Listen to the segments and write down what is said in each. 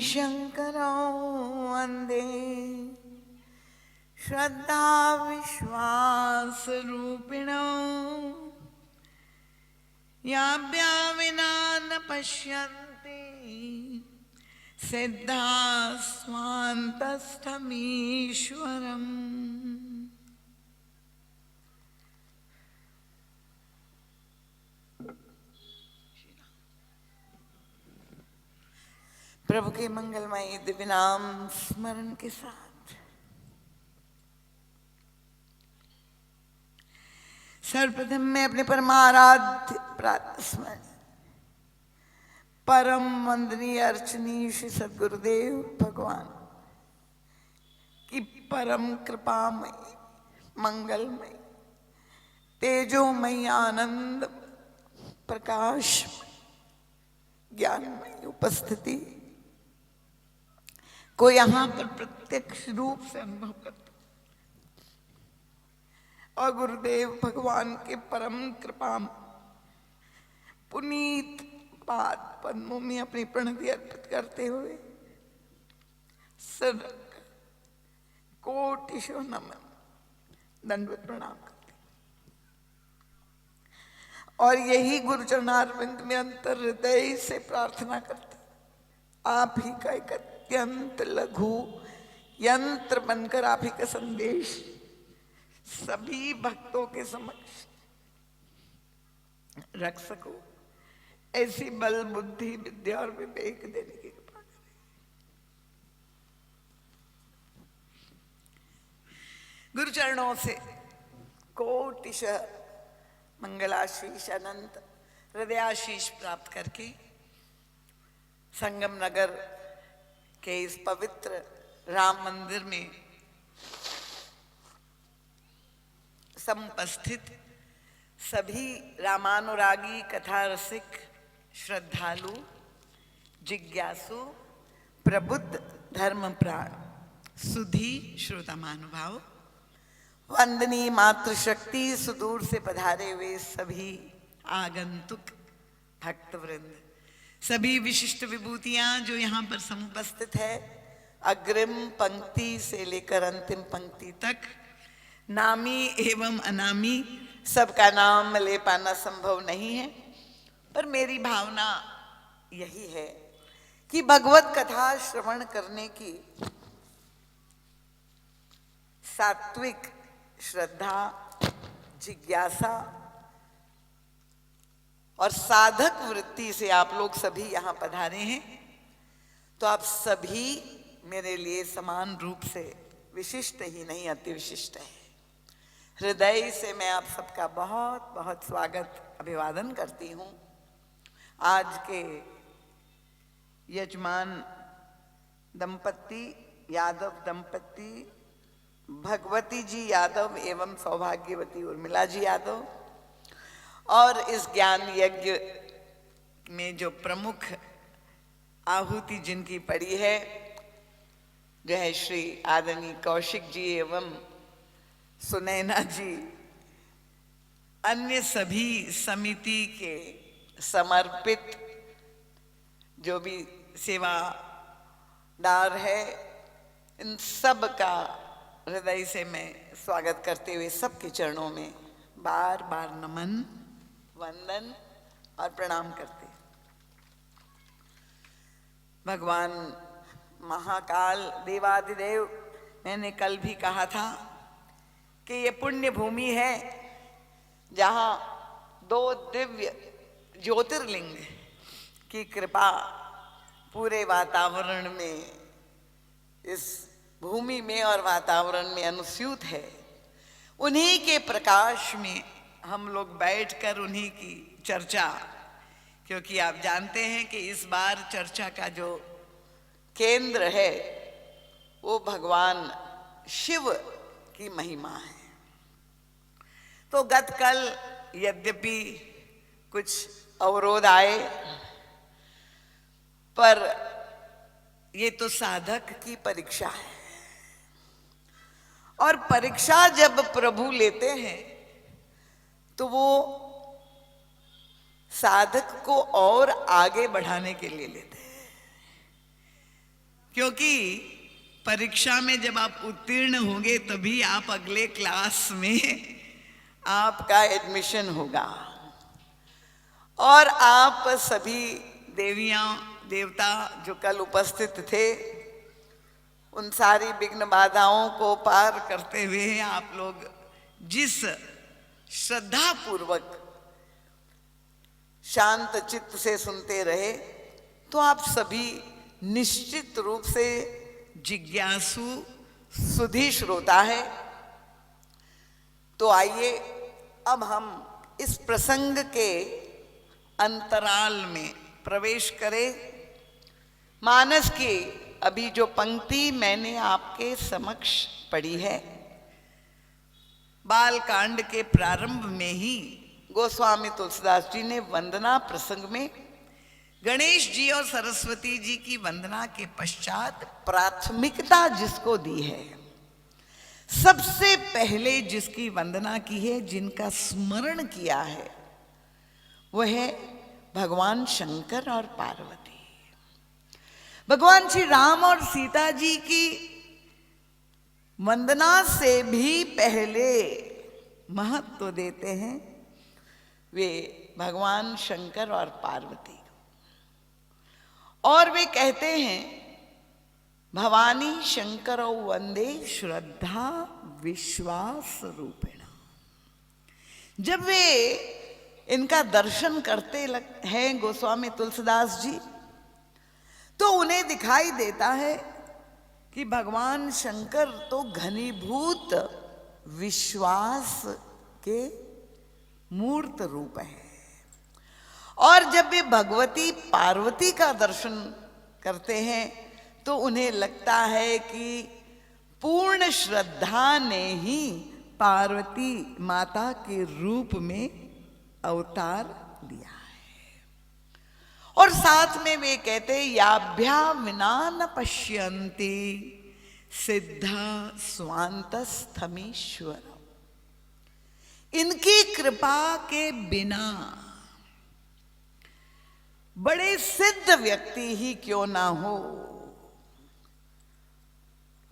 शंकरं वन्दे श्रद्धा विश्वासरूपिणौ याभ्या विना न पश्यन्ति सिद्धा स्वान्तस्थमीश्वरम्। प्रभु के मंगलमय दिव्य नाम स्मरण के साथ सर्वप्रथम मैं अपने परमाराध्य प्रातस्मरण परम वंदनीय अर्चनीय श्री सद्गुरुदेव भगवान की परम कृपामय मंगलमय तेजोमय आनंद प्रकाश ज्ञानमय उपस्थिति को यहाँ पर प्रत्यक्ष रूप से अनुभव करता और गुरुदेव भगवान के परम कृपा पुनीत पाद पद्मों में अपनी प्रणति अर्पित करते हुए सर कोटिशो नमन दंडवत प्रणाम करते और यही गुरु चरणारविंद में अंतर हृदय से प्रार्थना करते आप ही का एक अत्यंत लघु यंत्र बनकर आप ही का संदेश सभी भक्तों के समक्ष रख सको, ऐसी बल बुद्धि विद्या और विवेक देने की कृपा करें। गुरु चरणों से कोटिश मंगलाशीष अनंत हृदयाशीष प्राप्त करके संगम नगर के इस पवित्र राम मंदिर में समुपस्थित सभी रामानुरागी कथा रसिक श्रद्धालु जिज्ञासु प्रबुद्ध धर्म प्राण सुधी श्रोता महानुभाव वंदनीय मातृशक्ति सुदूर से पधारे हुए सभी आगंतुक भक्तवृंद सभी विशिष्ट विभूतियां जो यहाँ पर समुपस्थित है अग्रिम पंक्ति से लेकर अंतिम पंक्ति तक नामी एवं अनामी सबका नाम ले पाना संभव नहीं है, पर मेरी भावना यही है कि भगवत कथा श्रवण करने की सात्विक श्रद्धा जिज्ञासा और साधक वृत्ति से आप लोग सभी यहाँ पधारे हैं, तो आप सभी मेरे लिए समान रूप से विशिष्ट ही नहीं अति विशिष्ट है। हृदय से मैं आप सबका बहुत बहुत स्वागत अभिवादन करती हूँ। आज के यजमान दंपति यादव दंपति भगवती जी यादव एवं सौभाग्यवती उर्मिला जी यादव और इस ज्ञान यज्ञ में जो प्रमुख आहुति जिनकी पड़ी है जो है श्री आदरणीय कौशिक जी एवं सुनैना जी, अन्य सभी समिति के समर्पित जो भी सेवादार है, इन सब का हृदय से मैं स्वागत करते हुए सबके चरणों में बार बार नमन वंदन और प्रणाम करते। भगवान महाकाल देवादिदेव, मैंने कल भी कहा था कि ये पुण्य भूमि है जहाँ दो दिव्य ज्योतिर्लिंग की कृपा पूरे वातावरण में इस भूमि में और वातावरण में अनुस्यूत है। उन्हीं के प्रकाश में हम लोग बैठकर उन्हीं की चर्चा, क्योंकि आप जानते हैं कि इस बार चर्चा का जो केंद्र है वो भगवान शिव की महिमा है। तो गत कल यद्यपि कुछ अवरोध आए, पर ये तो साधक की परीक्षा है और परीक्षा जब प्रभु लेते हैं तो वो साधक को और आगे बढ़ाने के लिए लेते हैं। क्योंकि परीक्षा में जब आप उत्तीर्ण होंगे तभी आप अगले क्लास में आपका एडमिशन होगा। और आप सभी देवियां देवता जो कल उपस्थित थे, उन सारी विघ्न बाधाओं को पार करते हुए आप लोग जिस श्रद्धा पूर्वक शांत चित्त से सुनते रहे, तो आप सभी निश्चित रूप से जिज्ञासु सुधी श्रोता है। तो आइए अब हम इस प्रसंग के अंतराल में प्रवेश करें। मानस की अभी जो पंक्ति मैंने आपके समक्ष पढ़ी है, बाल कांड के प्रारंभ में ही गोस्वामी तुलसीदास जी ने वंदना प्रसंग में गणेश जी और सरस्वती जी की वंदना के पश्चात प्राथमिकता जिसको दी है, सबसे पहले जिसकी वंदना की है, जिनका स्मरण किया है, वह है भगवान शंकर और पार्वती। भगवान श्री राम और सीता जी की वंदना से भी पहले महत्व देते हैं वे भगवान शंकर और पार्वती। और वे कहते हैं भवानी शंकर वंदे श्रद्धा विश्वास रूपेण। जब वे इनका दर्शन करते हैं गोस्वामी तुलसीदास जी, तो उन्हें दिखाई देता है कि भगवान शंकर तो घनीभूत विश्वास के मूर्त रूप है। और जब वे भगवती पार्वती का दर्शन करते हैं तो उन्हें लगता है कि पूर्ण श्रद्धा ने ही पार्वती माता के रूप में अवतार लिया है। और साथ में वे कहते हैं याभ्या विना न पश्यन्ति सिद्धा स्वांतस्थमीश्वर। इनकी कृपा के बिना बड़े सिद्ध व्यक्ति ही क्यों ना हो,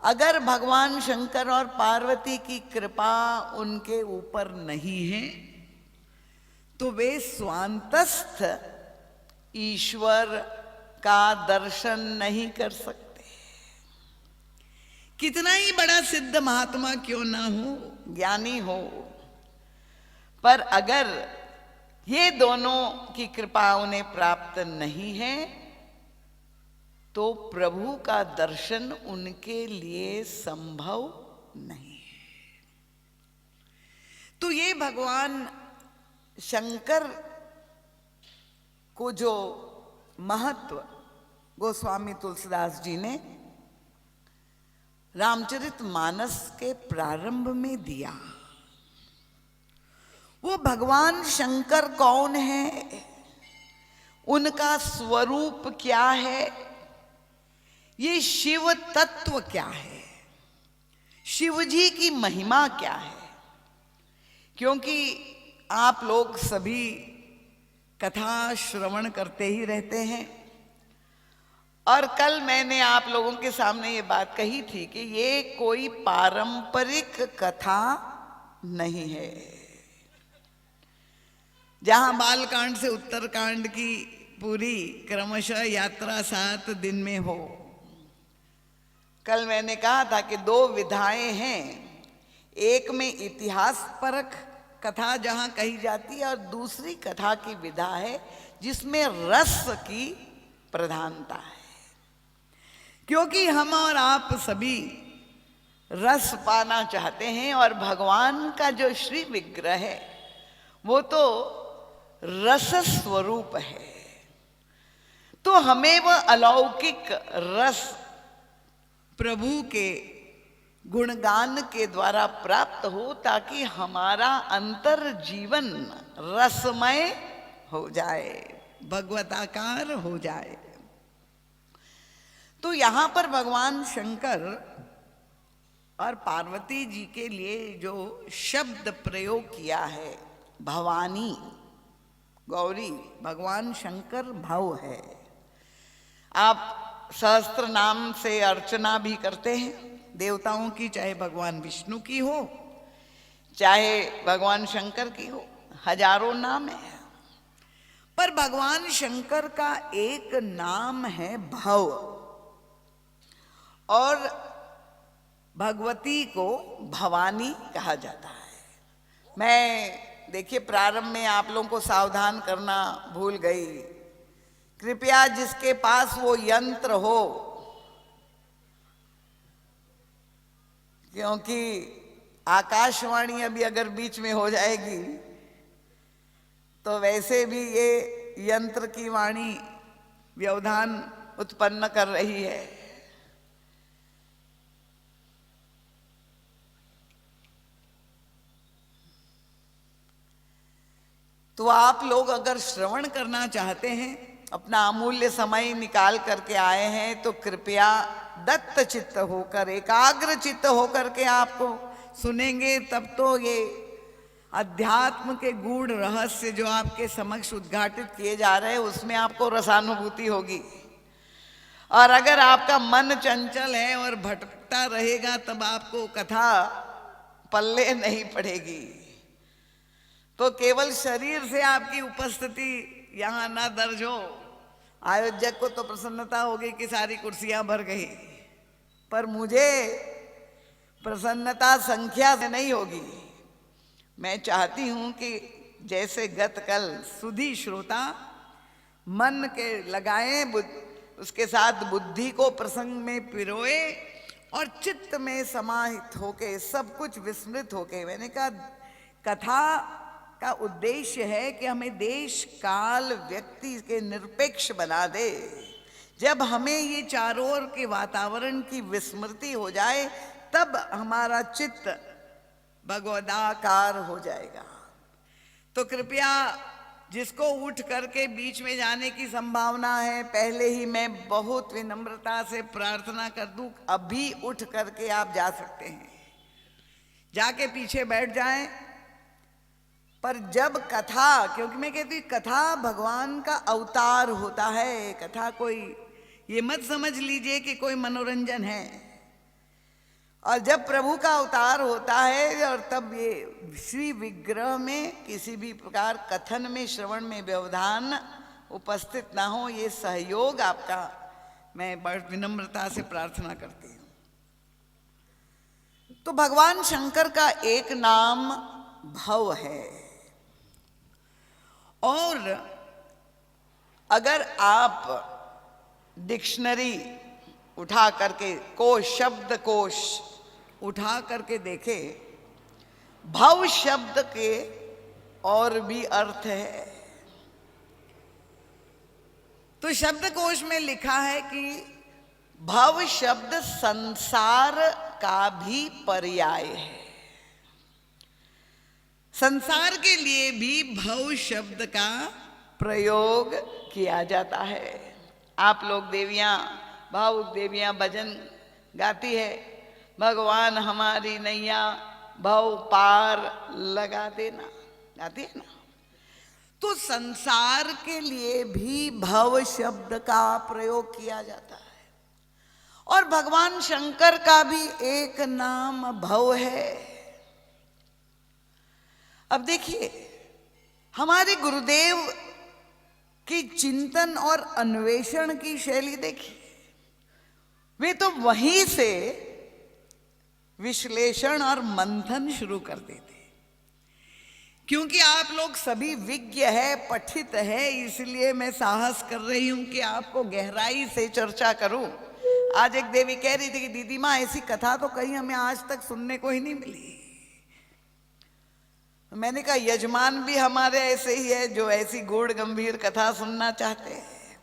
अगर भगवान शंकर और पार्वती की कृपा उनके ऊपर नहीं है तो वे स्वांतस्थ ईश्वर का दर्शन नहीं कर सकते। कितना ही बड़ा सिद्ध महात्मा क्यों ना हो, ज्ञानी हो, पर अगर ये दोनों की कृपा उन्हें प्राप्त नहीं है तो प्रभु का दर्शन उनके लिए संभव नहीं है। तो ये भगवान शंकर को जो महत्व गोस्वामी तुलसीदास जी ने रामचरितमानस के प्रारंभ में दिया, वो भगवान शंकर कौन है, उनका स्वरूप क्या है, ये शिव तत्व क्या है, शिव जी की महिमा क्या है। क्योंकि आप लोग सभी कथा श्रवण करते ही रहते हैं, और कल मैंने आप लोगों के सामने ये बात कही थी कि ये कोई पारंपरिक कथा नहीं है जहां बालकांड से उत्तरकांड की पूरी क्रमशः यात्रा 7 दिन में हो। कल मैंने कहा था कि 2 विधाएं हैं, एक में इतिहास परक कथा जहां कही जाती है और दूसरी कथा की विधा है जिसमें रस की प्रधानता है। क्योंकि हम और आप सभी रस पाना चाहते हैं और भगवान का जो श्री विग्रह है वो तो रस स्वरूप है, तो हमें वह अलौकिक रस प्रभु के गुणगान के द्वारा प्राप्त हो ताकि हमारा अंतर जीवन रसमय हो जाए, भगवताकार हो जाए। तो यहां पर भगवान शंकर और पार्वती जी के लिए जो शब्द प्रयोग किया है भवानी, गौरी, भगवान शंकर भव है। आप सहस्त्र नाम से अर्चना भी करते हैं देवताओं की, चाहे भगवान विष्णु की हो चाहे भगवान शंकर की हो, हजारों नाम है। पर भगवान शंकर का एक नाम है भव, और भगवती को भवानी कहा जाता है। मैं देखिए प्रारंभ में आप लोगों को सावधान करना भूल गई, कृपया जिसके पास वो यंत्र हो, क्योंकि आकाशवाणी अभी अगर बीच में हो जाएगी तो वैसे भी ये यंत्र की वाणी व्यवधान उत्पन्न कर रही है। तो आप लोग अगर श्रवण करना चाहते हैं, अपना अमूल्य समय निकाल करके आए हैं, तो कृपया दत्त चित्त होकर, एकाग्र चित्त होकर के आपको सुनेंगे, तब तो ये अध्यात्म के गूढ़ रहस्य जो आपके समक्ष उद्घाटित किए जा रहे हैं उसमें आपको रसानुभूति होगी। और अगर आपका मन चंचल है और भटकता रहेगा तब आपको कथा पल्ले नहीं पड़ेगी। तो केवल शरीर से आपकी उपस्थिति यहाँ ना दर्ज हो, आयोजक को तो प्रसन्नता होगी कि सारी कुर्सियां भर गई, पर मुझे प्रसन्नता संख्या से नहीं होगी। मैं चाहती हूं कि जैसे गत कल सुधी श्रोता मन के लगाएं, उसके साथ बुद्धि को प्रसंग में पिरोए और चित्त में समाहित होके सब कुछ विस्मृत होके, मैंने कहा कथा का उद्देश्य है कि हमें देश काल व्यक्ति के निरपेक्ष बना दे। जब हमें ये चारों ओर के वातावरण की विस्मृति हो जाए तब हमारा चित्त भगवदाकार हो जाएगा। तो कृपया जिसको उठ करके बीच में जाने की संभावना है, पहले ही मैं बहुत विनम्रता से प्रार्थना कर दूं, अभी उठ करके आप जा सकते हैं, जाके पीछे बैठ जाएं। पर जब कथा, क्योंकि मैं कहती हूँ कथा भगवान का अवतार होता है, कथा कोई ये मत समझ लीजिए कि कोई मनोरंजन है। और जब प्रभु का अवतार होता है और तब ये श्री विग्रह में किसी भी प्रकार कथन में श्रवण में व्यवधान उपस्थित ना हो, ये सहयोग आपका मैं बड़ी विनम्रता से प्रार्थना करती हूँ। तो भगवान शंकर का एक नाम भव है, और अगर आप डिक्शनरी उठा करके कोश, शब्द कोश उठा करके देखें, भव शब्द के और भी अर्थ है। तो शब्द कोश में लिखा है कि भव शब्द संसार का भी पर्याय है। संसार के लिए भी भव शब्द का प्रयोग किया जाता है। आप लोग देवियां, भावुक देवियां भजन गाती है, भगवान हमारी नैया भव पार लगा देना, गाती है ना। तो संसार के लिए भी भव शब्द का प्रयोग किया जाता है, और भगवान शंकर का भी एक नाम भव है। अब देखिए, हमारे गुरुदेव की चिंतन और अन्वेषण की शैली देखिए, वे तो वहीं से विश्लेषण और मंथन शुरू कर देते। क्योंकि आप लोग सभी विज्ञ है, पठित है, इसलिए मैं साहस कर रही हूं कि आपको गहराई से चर्चा करूं। आज एक देवी कह रही थी कि दीदी माँ ऐसी कथा तो कहीं हमें आज तक सुनने को ही नहीं मिली। मैंने कहा यजमान भी हमारे ऐसे ही है जो ऐसी गूढ़ गंभीर कथा सुनना चाहते हैं।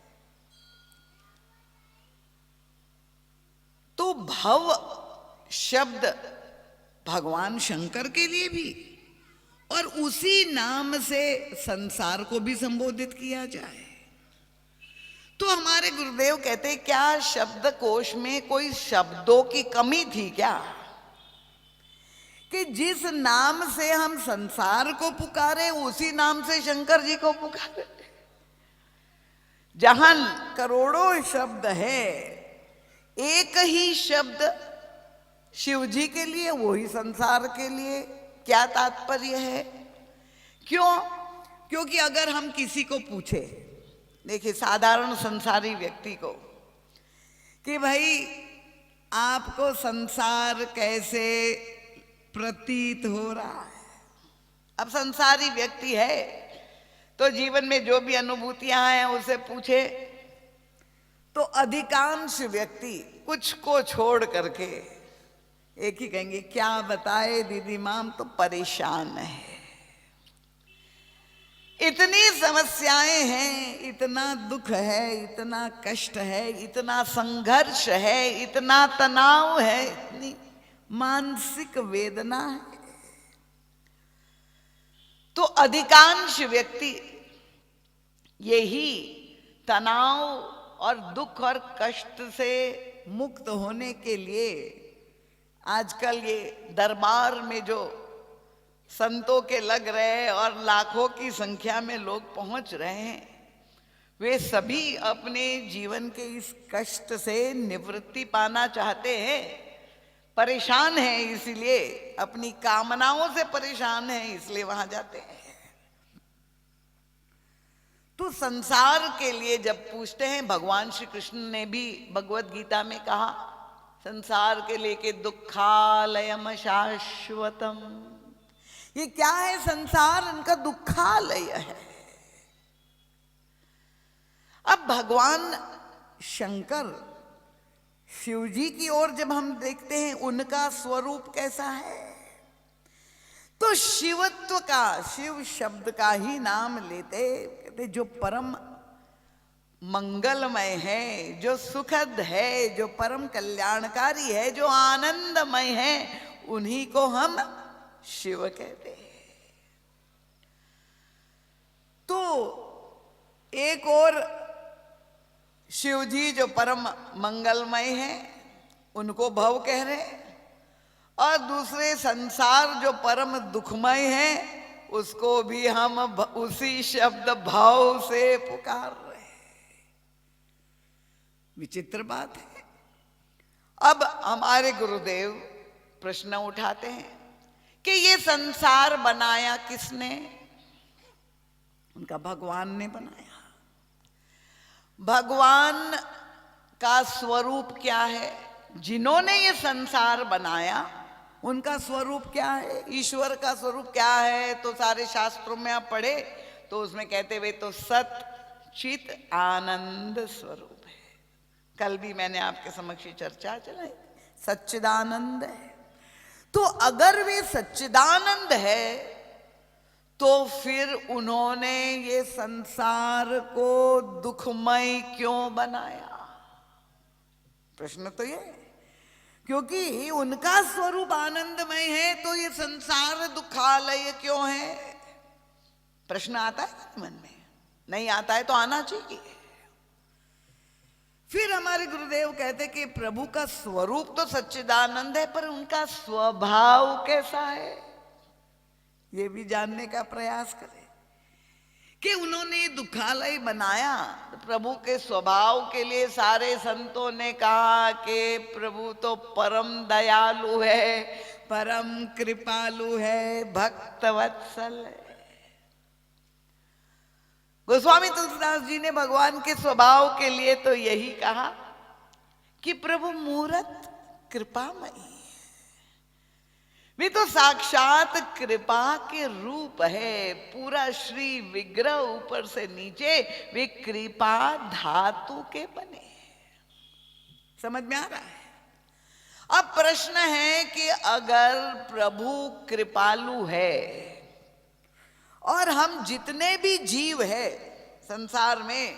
तो भव शब्द भगवान शंकर के लिए भी, और उसी नाम से संसार को भी संबोधित किया जाए। तो हमारे गुरुदेव कहते क्या शब्द कोश में कोई शब्दों की कमी थी क्या, कि जिस नाम से हम संसार को पुकारे उसी नाम से शंकर जी को पुकारे। जहां करोड़ों शब्द है एक ही शब्द शिव जी के लिए, वही संसार के लिए। क्या तात्पर्य है? क्यों? क्योंकि अगर हम किसी को पूछे, देखिए साधारण संसारी व्यक्ति को, कि भाई आपको संसार कैसे प्रतीत हो रहा है, अब संसारी व्यक्ति है तो जीवन में जो भी अनुभूतियां हैं उसे पूछे, तो अधिकांश व्यक्ति कुछ को छोड़ करके एक ही कहेंगे, क्या बताए दीदी माम, तो परेशान है, इतनी समस्याएं हैं, इतना दुख है, इतना कष्ट है, इतना संघर्ष है, इतना तनाव है, इतनी मानसिक वेदना है। तो अधिकांश व्यक्ति यही तनाव और दुख और कष्ट से मुक्त होने के लिए आजकल ये दरबार में जो संतों के लग रहे हैं और लाखों की संख्या में लोग पहुंच रहे हैं, वे सभी अपने जीवन के इस कष्ट से निवृत्ति पाना चाहते हैं, परेशान हैं, इसलिए अपनी कामनाओं से परेशान हैं, इसलिए वहां जाते हैं। तो संसार के लिए जब पूछते हैं, भगवान श्री कृष्ण ने भी भगवत गीता में कहा, संसार के लेके दुखालयम शाश्वतम। ये क्या है? संसार इनका दुखालय है। अब भगवान शंकर शिव जी की ओर जब हम देखते हैं, उनका स्वरूप कैसा है, तो शिवत्व का, शिव शब्द का ही नाम लेते कहते जो परम मंगलमय है, जो सुखद है, जो परम कल्याणकारी है, जो आनंदमय है, उन्हीं को हम शिव कहते हैं। तो एक और शिव जी जो परम मंगलमय है, उनको भव कह रहे हैं, और दूसरे संसार जो परम दुखमय है, उसको भी हम उसी शब्द भाव से पुकार रहे हैं। विचित्र बात है। अब हमारे गुरुदेव प्रश्न उठाते हैं कि ये संसार बनाया किसने? उनका भगवान ने बनाया। भगवान का स्वरूप क्या है? जिन्होंने ये संसार बनाया उनका स्वरूप क्या है? ईश्वर का स्वरूप क्या है? तो सारे शास्त्रों में आप पढ़े तो उसमें कहते हुए तो सत चित आनंद स्वरूप है। कल भी मैंने आपके समक्ष चर्चा चलाई, सच्चिदानंद है। तो अगर वे सच्चिदानंद है तो फिर उन्होंने ये संसार को दुखमय क्यों बनाया? प्रश्न तो ये, क्योंकि उनका स्वरूप आनंदमय है तो ये संसार दुखालय क्यों है? प्रश्न आता है मन में? नहीं आता है तो आना चाहिए। फिर हमारे गुरुदेव कहते कि प्रभु का स्वरूप तो सच्चिदानंद है, पर उनका स्वभाव कैसा है, ये भी जानने का प्रयास करें कि उन्होंने दुखालय बनाया। तो प्रभु के स्वभाव के लिए सारे संतों ने कहा कि प्रभु तो परम दयालु है, परम कृपालु है, भक्तवत्सल है। गोस्वामी तुलसीदास जी ने भगवान के स्वभाव के लिए तो यही कहा कि प्रभु मूरत कृपामयी, वे तो साक्षात कृपा के रूप है। पूरा श्री विग्रह ऊपर से नीचे वे कृपा धातु के बने। समझ में आ रहा है? अब प्रश्न है कि अगर प्रभु कृपालु है और हम जितने भी जीव है संसार में,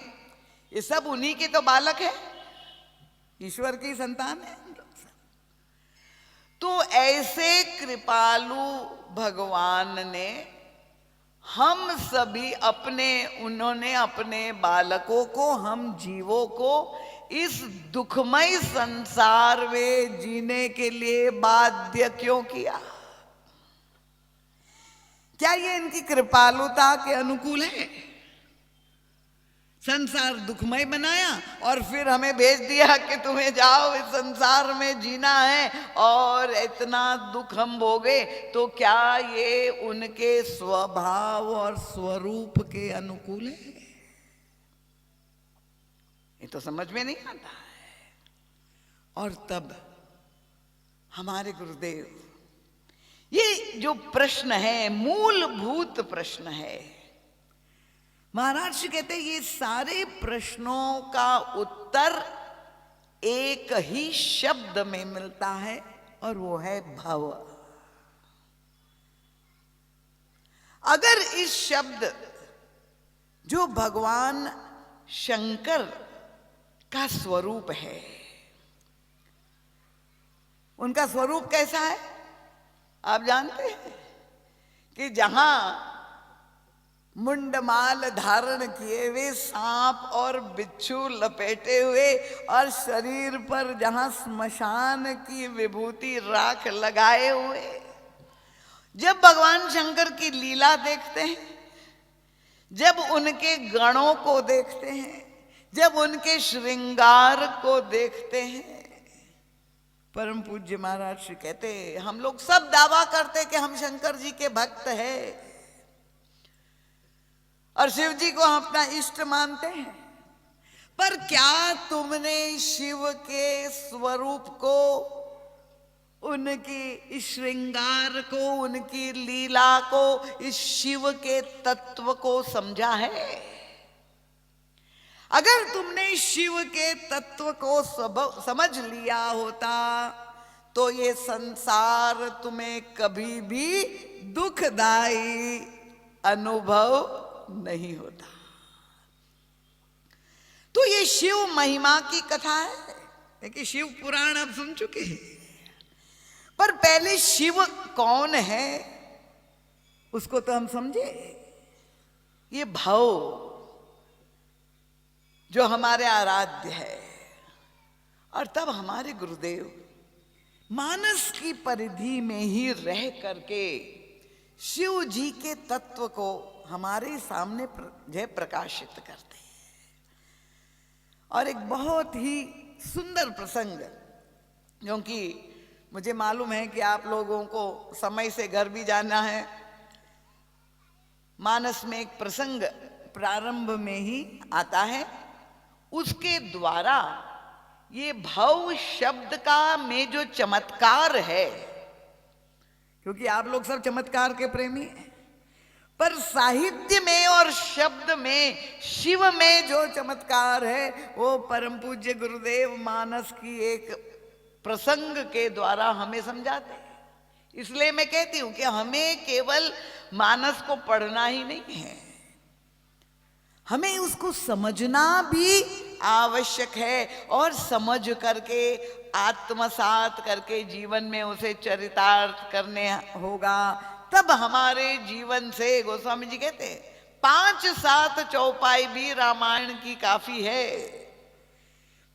ये सब उन्हीं के तो बालक है, ईश्वर की संतान है, तो ऐसे कृपालु भगवान ने हम सभी उन्होंने अपने बालकों को, हम जीवों को इस दुखमय संसार में जीने के लिए बाध्य क्यों किया? क्या ये इनकी कृपालुता के अनुकूल है? संसार दुखमय बनाया और फिर हमें भेज दिया कि तुम्हें जाओ इस संसार में जीना है, और इतना दुख हम भोगे, तो क्या ये उनके स्वभाव और स्वरूप के अनुकूल है? ये तो समझ में नहीं आता है। और तब हमारे गुरुदेव, ये जो प्रश्न है मूलभूत प्रश्न है, महाराज जी कहते हैं ये सारे प्रश्नों का उत्तर एक ही शब्द में मिलता है, और वो है भव। अगर इस शब्द जो भगवान शंकर का स्वरूप है, उनका स्वरूप कैसा है आप जानते हैं कि जहां मुंडमाल धारण किए हुए, सांप और बिच्छू लपेटे हुए, और शरीर पर जहां स्मशान की विभूति राख लगाए हुए, जब भगवान शंकर की लीला देखते हैं, जब उनके गणों को देखते हैं, जब उनके श्रृंगार को देखते हैं, परम पूज्य महाराज श्री कहते हैं हम लोग सब दावा करते कि हम शंकर जी के भक्त हैं और शिव जी को हम अपना इष्ट मानते हैं, पर क्या तुमने शिव के स्वरूप को, उनकी श्रृंगार को, उनकी लीला को, इस शिव के तत्व को समझा है? अगर तुमने शिव के तत्व को समझ लिया होता तो ये संसार तुम्हें कभी भी दुखदाई अनुभव नहीं होता। तो ये शिव महिमा की कथा है, देखिए शिव पुराण आप सुन चुके हैं, पर पहले शिव कौन है उसको तो हम समझे। ये भव जो हमारे आराध्य है, और तब हमारे गुरुदेव मानस की परिधि में ही रह करके शिव जी के तत्व को हमारे सामने जय प्रकाशित करते हैं। और एक बहुत ही सुंदर प्रसंग, क्योंकि मुझे मालूम है कि आप लोगों को समय से घर भी जाना है, मानस में एक प्रसंग प्रारंभ में ही आता है, उसके द्वारा ये भव शब्द का में जो चमत्कार है, क्योंकि आप लोग सब चमत्कार के प्रेमी हैं, पर साहित्य में और शब्द में शिव में जो चमत्कार है वो परम पूज्य गुरुदेव मानस की एक प्रसंग के द्वारा हमें समझाते हैं। इसलिए मैं कहती हूं कि हमें केवल मानस को पढ़ना ही नहीं है, हमें उसको समझना भी आवश्यक है, और समझ करके आत्मसात करके जीवन में उसे चरितार्थ करने होगा। तब हमारे जीवन से, गोस्वामी जी कहते हैं 5-7 चौपाई भी रामायण की काफी है,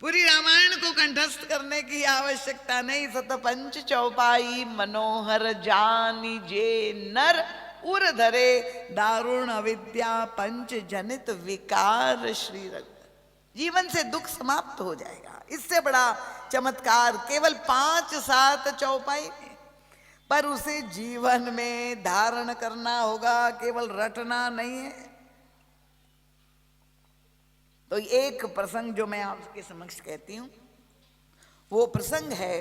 पूरी रामायण को कंठस्थ करने की आवश्यकता नहीं। 7 चौपाई मनोहर जानी जे नर, उर धरे दारुण अविद्या पंच जनित विकार श्री रघु। जीवन से दुख समाप्त हो जाएगा, इससे बड़ा चमत्कार केवल 5-7 चौपाई में, पर उसे जीवन में धारण करना होगा, केवल रटना नहीं है। तो एक प्रसंग जो मैं आपके समक्ष कहती हूं, वो प्रसंग है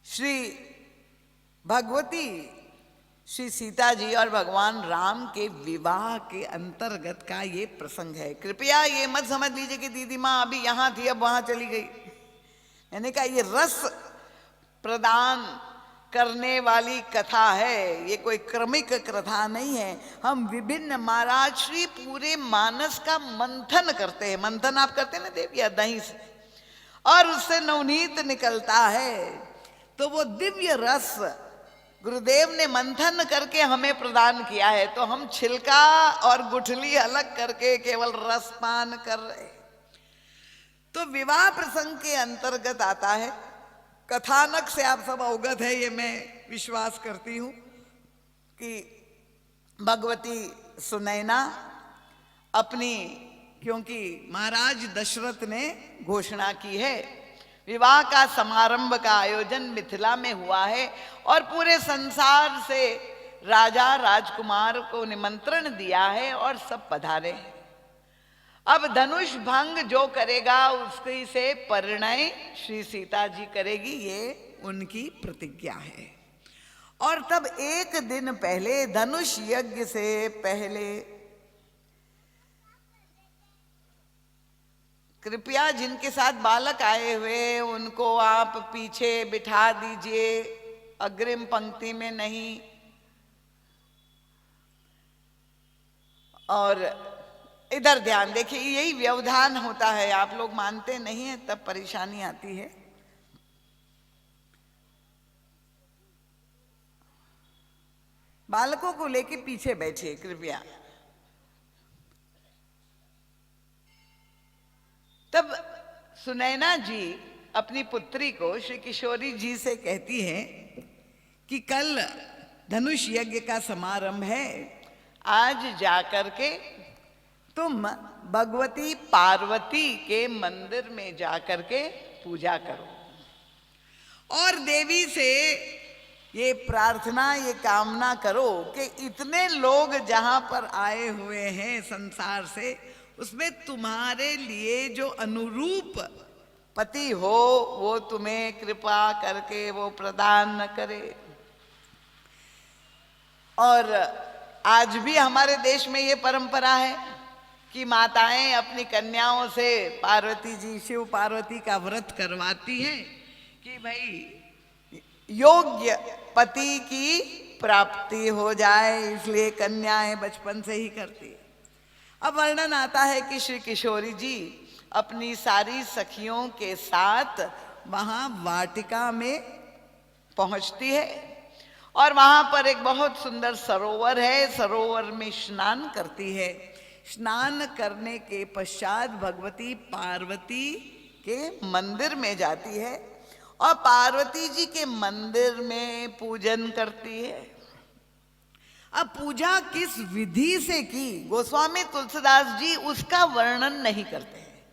श्री भगवती श्री सीता जी और भगवान राम के विवाह के अंतर्गत का ये प्रसंग है। कृपया ये मत समझ लीजिए कि दीदी माँ अभी यहाँ थी अब वहां चली गई। मैंने कहा ये रस प्रदान करने वाली कथा है, ये कोई क्रमिक कथा नहीं है। हम विभिन्न महाराज श्री पूरे मानस का मंथन करते हैं। मंथन आप करते हैं ना देव, या दही से, और उससे नवनीत निकलता है। तो वो दिव्य रस गुरुदेव ने मंथन करके हमें प्रदान किया है, तो हम छिलका और गुठली अलग करके केवल रसपान कर रहे। तो विवाह प्रसंग के अंतर्गत आता है। कथानक से आप सब अवगत है, ये मैं विश्वास करती हूं कि भगवती सुनैना अपनी, क्योंकि महाराज दशरथ ने घोषणा की है विवाह का समारंभ का आयोजन मिथिला में हुआ है और पूरे संसार से राजा राजकुमार को निमंत्रण दिया है और सब पधारे हैं। अब धनुष भंग जो करेगा उसकी से परिणय श्री सीता जी करेगी, ये उनकी प्रतिज्ञा है। और तब एक दिन पहले, धनुष यज्ञ से पहले, कृपया जिनके साथ बालक आए हुए उनको आप पीछे बिठा दीजिए, अग्रिम पंक्ति में नहीं। और इधर ध्यान देखिए, यही व्यवधान होता है, आप लोग मानते नहीं है तब परेशानी आती है। बालकों को लेके पीछे बैठिए कृपया। तब सुनैना जी अपनी पुत्री को श्री किशोरी जी से कहती है कि कल धनुष यज्ञ का समारंभ है, आज जाकर के तुम भगवती पार्वती के मंदिर में जाकर के पूजा करो और देवी से ये प्रार्थना, ये कामना करो कि इतने लोग जहां पर आए हुए हैं संसार से, उसमें तुम्हारे लिए जो अनुरूप पति हो वो तुम्हें कृपा करके वो प्रदान न करे। और आज भी हमारे देश में ये परंपरा है कि माताएं अपनी कन्याओं से पार्वती जी, शिव पार्वती का व्रत करवाती हैं कि भाई योग्य पति की प्राप्ति हो जाए, इसलिए कन्याएं बचपन से ही करती है। अब वर्णन आता है कि श्री किशोरी जी अपनी सारी सखियों के साथ वहां वाटिका में पहुंचती है और वहां पर एक बहुत सुंदर सरोवर है, सरोवर में स्नान करती है। स्नान करने के पश्चात भगवती पार्वती के मंदिर में जाती है और पार्वती जी के मंदिर में पूजन करती है। अब पूजा किस विधि से की गोस्वामी तुलसीदास जी उसका वर्णन नहीं करते हैं।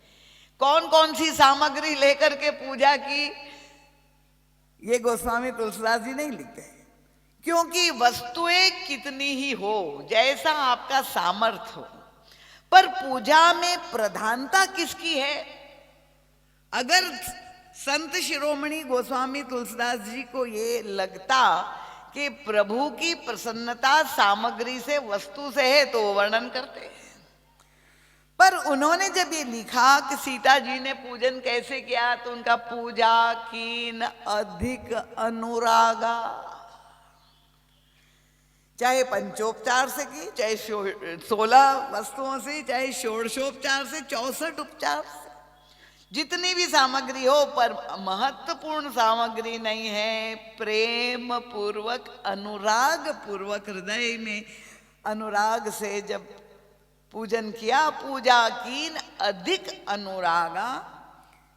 कौन कौन सी सामग्री लेकर के पूजा की ये गोस्वामी तुलसीदास जी नहीं लिखते हैं, क्योंकि वस्तुएं कितनी ही हो, जैसा आपका सामर्थ्य हो, पर पूजा में प्रधानता किसकी है। अगर संत शिरोमणि गोस्वामी तुलसीदास जी को ये लगता कि प्रभु की प्रसन्नता सामग्री से, वस्तु से है, तो वो वर्णन करते हैं। पर उन्होंने जब ये लिखा कि सीता जी ने पूजन कैसे किया, तो उनका पूजा कीन अधिक अनुरागा, चाहे पंचोपचार से की, चाहे 16 वस्तुओं से, चाहे षोडशोपचार से, 64 उपचार से, जितनी भी सामग्री हो, पर महत्वपूर्ण सामग्री नहीं है। प्रेम पूर्वक, अनुराग पूर्वक, हृदय में अनुराग से जब पूजन किया, पूजा कीन अधिक अनुरागा,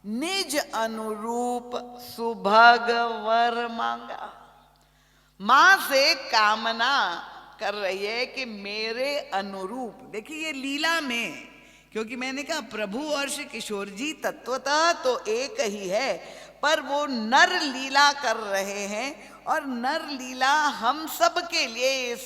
निज अनुरूप सुभग वर मांगा। मां से कामना कर रही है कि मेरे अनुरूप, देखिए ये लीला में, क्योंकि मैंने कहा प्रभु और श्री किशोर जी तत्वतः तो एक ही है, पर वो नर लीला कर रहे हैं और नर लीला हम सब के लिए इस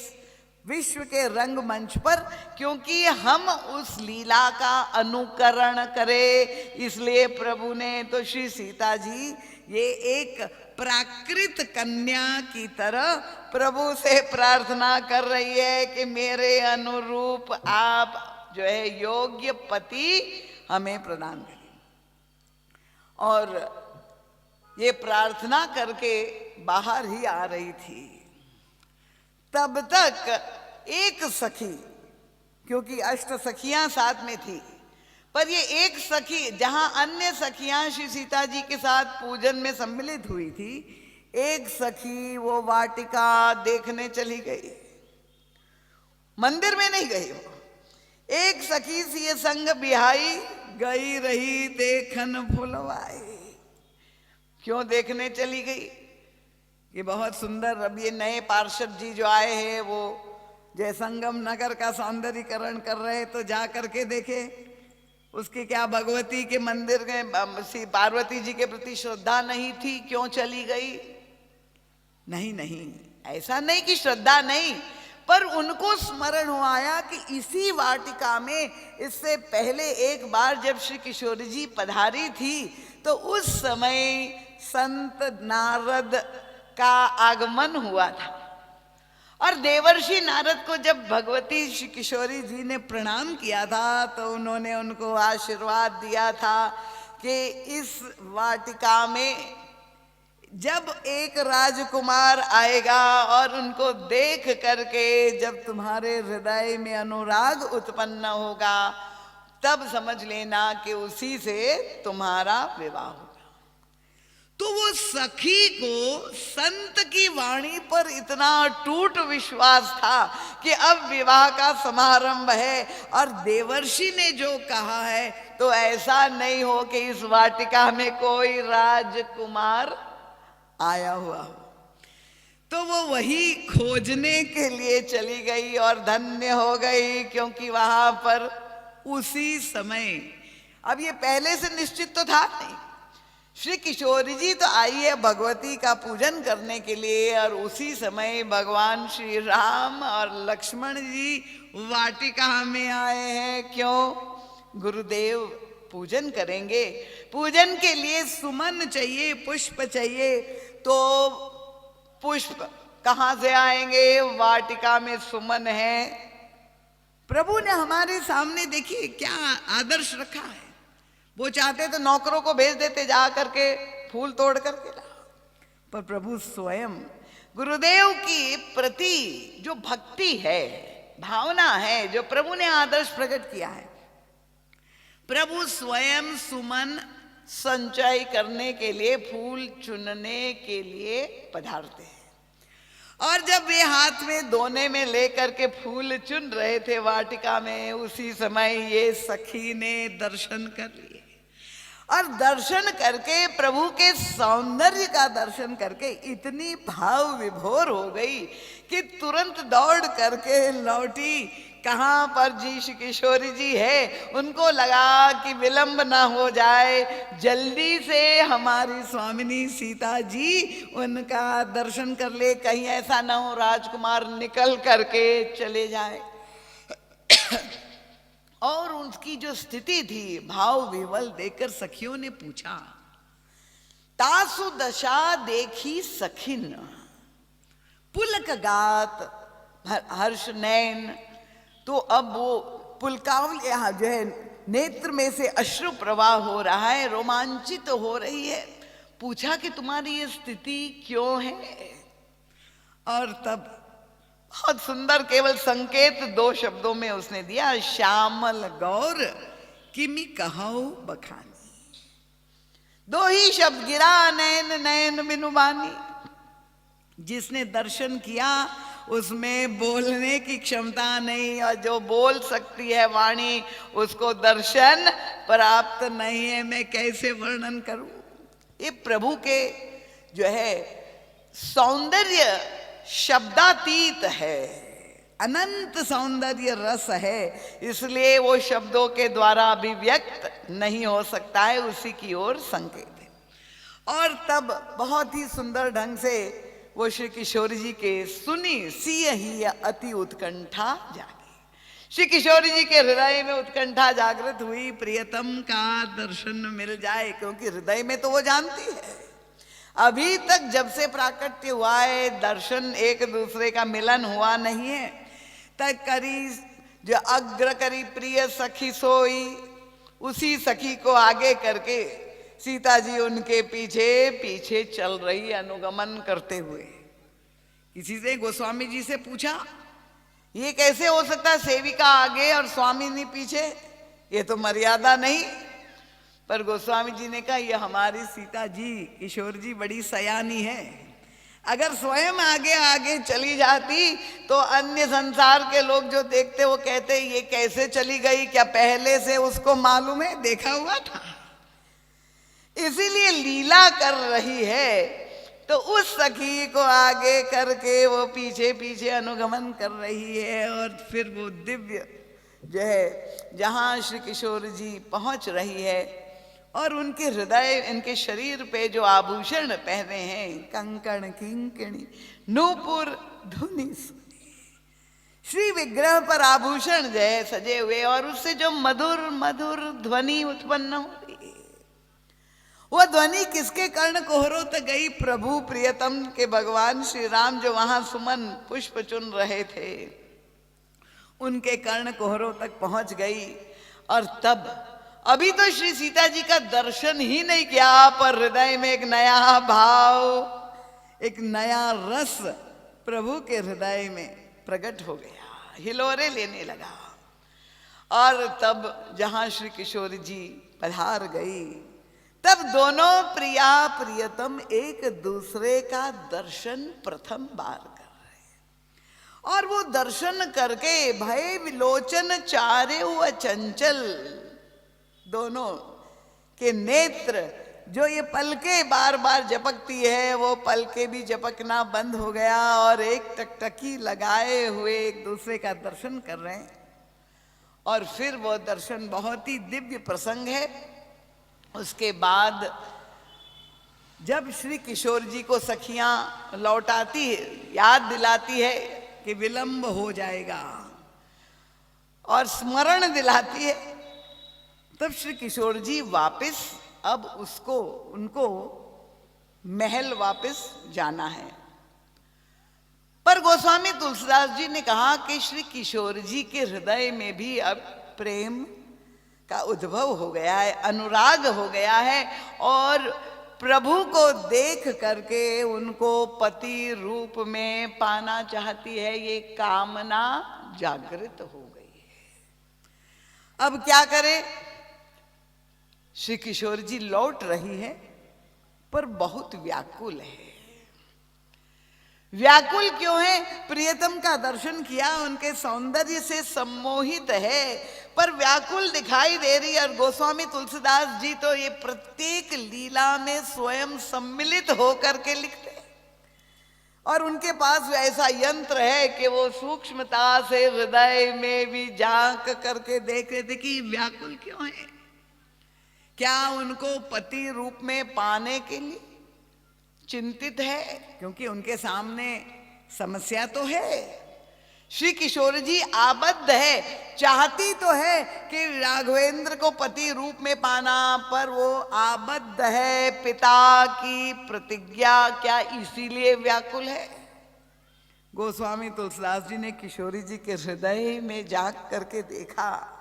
विश्व के रंगमंच पर, क्योंकि हम उस लीला का अनुकरण करें, इसलिए प्रभु ने तो श्री सीता जी ये एक प्राकृत कन्या की तरह प्रभु से प्रार्थना कर रही है कि मेरे अनुरूप आप जो है योग्य पति हमें प्रदान करें। और ये प्रार्थना करके बाहर ही आ रही थी, तब तक एक सखी, क्योंकि अष्ट सखियां साथ में थी, पर ये एक सखी, जहां अन्य सखियां श्री सीता जी के साथ पूजन में सम्मिलित हुई थी, एक सखी वो वाटिका देखने चली गई, मंदिर में नहीं गई। वो एक सखी सी संग बिहाई गई रही देखन फुलवाई। क्यों देखने चली गई? ये बहुत सुंदर, अब ये नए पार्षद जी जो आए हैं वो जयसंगम नगर का सौंदर्यीकरण कर रहे तो जा करके देखे उसकी क्या भगवती के मंदिर में श्री पार्वती जी के प्रति श्रद्धा नहीं थी, क्यों चली गई? नहीं नहीं, ऐसा नहीं कि श्रद्धा नहीं, पर उनको स्मरण हो आया कि इसी वाटिका में इससे पहले एक बार जब श्री किशोरी जी पधारी थी तो उस समय संत नारद का आगमन हुआ था। और देवर्षि नारद को जब भगवती श्री किशोरी जी ने प्रणाम किया था तो उन्होंने उनको आशीर्वाद दिया था कि इस वाटिका में जब एक राजकुमार आएगा और उनको देख करके जब तुम्हारे हृदय में अनुराग उत्पन्न होगा तब समझ लेना कि उसी से तुम्हारा विवाह होगा। तो वो सखी को संत की वाणी पर इतना टूट विश्वास था कि अब विवाह का समारंभ है और देवर्षि ने जो कहा है तो ऐसा नहीं हो कि इस वाटिका में कोई राजकुमार आया हुआ हो। तो वो वही खोजने के लिए चली गई और धन्य हो गई, क्योंकि वहां पर उसी समय, अब ये पहले से निश्चित तो था नहीं, श्री किशोरी जी तो आई है भगवती का पूजन करने के लिए और उसी समय भगवान श्री राम और लक्ष्मण जी वाटिका में आए हैं। क्यों? गुरुदेव पूजन करेंगे, पूजन के लिए सुमन चाहिए, पुष्प चाहिए, तो पुष्प कहाँ से आएंगे? वाटिका में सुमन है। प्रभु ने हमारे सामने देखिए क्या आदर्श रखा है। वो चाहते तो नौकरों को भेज देते जा करके फूल तोड़ करके ला, पर प्रभु स्वयं गुरुदेव की प्रति जो भक्ति है, भावना है, जो प्रभु ने आदर्श प्रकट किया है, प्रभु स्वयं सुमन संचय करने के लिए, फूल चुनने के लिए पधारते हैं। और जब वे हाथ में दोने में लेकर के फूल चुन रहे थे वाटिका में, उसी समय ये सखी ने दर्शन कर लिए और दर्शन करके प्रभु के सौंदर्य का दर्शन करके इतनी भाव विभोर हो गई कि तुरंत दौड़ करके लौटी। कहाँ पर जी श्री किशोरी जी है, उनको लगा कि विलंब ना हो जाए, जल्दी से हमारी स्वामिनी सीता जी उनका दर्शन कर ले, कहीं ऐसा ना हो राजकुमार निकल करके चले जाए। और उनकी जो स्थिति थी भाव विवल देखकर सखियों ने पूछा, तासु दशा देखी सखिन पुलक गात हर्ष नैन। तो अब वो पुलकावल यहाँ जो है नेत्र में से अश्रु प्रवाह हो रहा है, रोमांचित हो रही है। पूछा कि तुम्हारी ये स्थिति क्यों है? और तब बहुत सुंदर केवल संकेत 2 शब्दों में उसने दिया, श्यामल गौर किमि कहूं बखानी। 2 ही शब्द गिरा, नैन नैन बिनुबानी। जिसने दर्शन किया उसमें बोलने की क्षमता नहीं, और जो बोल सकती है वाणी उसको दर्शन प्राप्त नहीं है। मैं कैसे वर्णन करूं? ये प्रभु के जो है सौंदर्य शब्दातीत है, अनंत सौंदर्य रस है, इसलिए वो शब्दों के द्वारा अभिव्यक्त नहीं हो सकता है, उसी की ओर संकेत है। और तब बहुत ही सुंदर ढंग से वो श्री किशोरी जी के सुनी सी ही अति उत्कंठा जागी। श्री किशोरी जी के हृदय में उत्कंठा जागृत हुई, प्रियतम का दर्शन मिल जाए, क्योंकि हृदय में तो वो जानती है अभी तक जब से प्राकट्य हुआ है दर्शन एक दूसरे का मिलन हुआ नहीं है। तक करी जो अग्र करी प्रिय सखी सोई, उसी सखी को आगे करके सीता जी उनके पीछे पीछे चल रही, अनुगमन करते हुए। किसी से गोस्वामी जी से पूछा, ये कैसे हो सकता है सेविका आगे और स्वामिनी पीछे? ये तो मर्यादा नहीं। पर गोस्वामी जी ने कहा, ये हमारी सीता जी किशोर जी बड़ी सयानी है, अगर स्वयं आगे आगे चली जाती तो अन्य संसार के लोग जो देखते वो कहते ये कैसे चली गई, क्या पहले से उसको मालूम है, देखा हुआ था? इसीलिए लीला कर रही है तो उस सखी को आगे करके वो पीछे पीछे अनुगमन कर रही है। और फिर वो दिव्य जो है जहाँ श्री किशोर जी पहुँच रही है, और उनके हृदय, इनके शरीर पे जो आभूषण पहने हैं, कंकण किंकणी नूपुर धुनी, श्री विग्रह पर आभूषण जो है सजे हुए, और उससे जो मधुर मधुर ध्वनि उत्पन्न हो रही है, वो ध्वनि किसके कर्ण कोहरों तक गई? प्रभु प्रियतम के भगवान श्री राम जो वहां सुमन पुष्प चुन रहे थे, उनके कर्ण कोहरों तक पहुंच गई। और तब अभी तो श्री सीता जी का दर्शन ही नहीं किया, पर हृदय में एक नया भाव, एक नया रस प्रभु के हृदय में प्रकट हो गया, हिलोरे लेने लगा। और तब जहां श्री किशोर जी पधार गई, तब दोनों प्रिया प्रियतम एक दूसरे का दर्शन प्रथम बार कर रहे, और वो दर्शन करके भय विलोचन चारे हुआ चंचल, दोनों के नेत्र जो ये पलके बार बार झपकती है, वो पलके भी झपकना बंद हो गया, और एक टकटकी लगाए हुए एक दूसरे का दर्शन कर रहे हैं। और फिर वो दर्शन बहुत ही दिव्य प्रसंग है। उसके बाद जब श्री किशोर जी को सखियां लौटाती है, याद दिलाती है कि विलंब हो जाएगा, और स्मरण दिलाती है, तब श्री किशोर जी वापस अब उनको महल वापस जाना है। पर गोस्वामी तुलसीदास जी ने कहा कि श्री किशोर जी के हृदय में भी अब प्रेम का उद्भव हो गया है, अनुराग हो गया है, और प्रभु को देख करके उनको पति रूप में पाना चाहती है, ये कामना जागृत हो गई है। अब क्या करे? श्री किशोर जी लौट रही है, पर बहुत व्याकुल है। व्याकुल क्यों है? प्रियतम का दर्शन किया, उनके सौंदर्य से सम्मोहित है, पर व्याकुल दिखाई दे रही है। और गोस्वामी तुलसीदास जी तो ये प्रत्येक लीला में स्वयं सम्मिलित होकर के लिखते हैं, और उनके पास ऐसा यंत्र है कि वो सूक्ष्मता से हृदय में भी झांक करके देख रहे थे कि व्याकुल क्यों है। क्या उनको पति रूप में पाने के लिए चिंतित है? क्योंकि उनके सामने समस्या तो है। श्री किशोर जी आबद्ध है, चाहती तो है कि राघवेंद्र को पति रूप में पाना, पर वो आबद्ध है पिता की प्रतिज्ञा, क्या इसीलिए व्याकुल है? गोस्वामी तुलसीदास जी ने किशोरी जी के हृदय में झांक करके देखा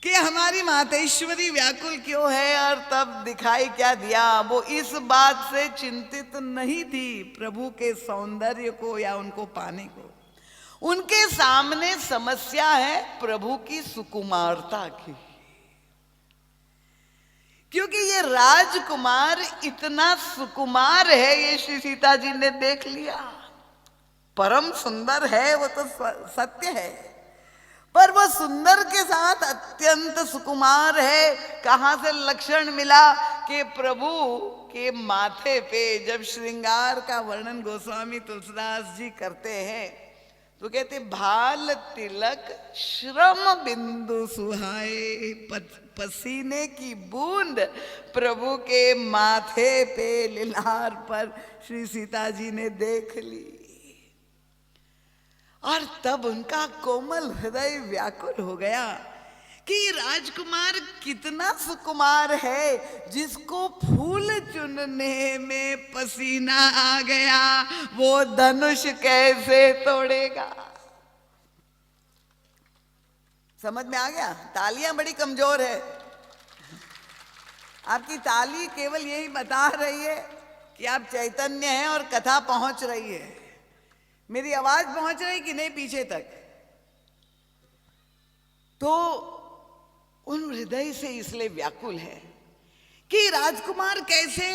कि हमारी मातेश्वरी व्याकुल क्यों है, और तब दिखाई क्या दिया? वो इस बात से चिंतित नहीं थी प्रभु के सौंदर्य को या उनको पाने को। उनके सामने समस्या है प्रभु की सुकुमारता की, क्योंकि ये राजकुमार इतना सुकुमार है, ये श्री सीता जी ने देख लिया, परम सुंदर है, वो तो सत्य है, पर वो सुंदर के साथ अत्यंत सुकुमार है। कहां से लक्षण मिला कि प्रभु के माथे पे जब श्रृंगार का वर्णन गोस्वामी तुलसीदास जी करते हैं, तो कहते भाल तिलक श्रम बिंदु सुहाए, पसीने की बूंद प्रभु के माथे पे लिलार पर श्री सीता जी ने देख ली, और तब उनका कोमल हृदय व्याकुल हो गया कि राजकुमार कितना सुकुमार है, जिसको फूल चुनने में पसीना आ गया, वो धनुष कैसे तोड़ेगा? समझ में आ गया? तालियां बड़ी कमजोर है। आपकी ताली केवल यही बता रही है कि आप चैतन्य हैं और कथा पहुंच रही है। मेरी आवाज पहुंच रही कि नहीं पीछे तक? तो उन हृदय से इसलिए व्याकुल है कि राजकुमार कैसे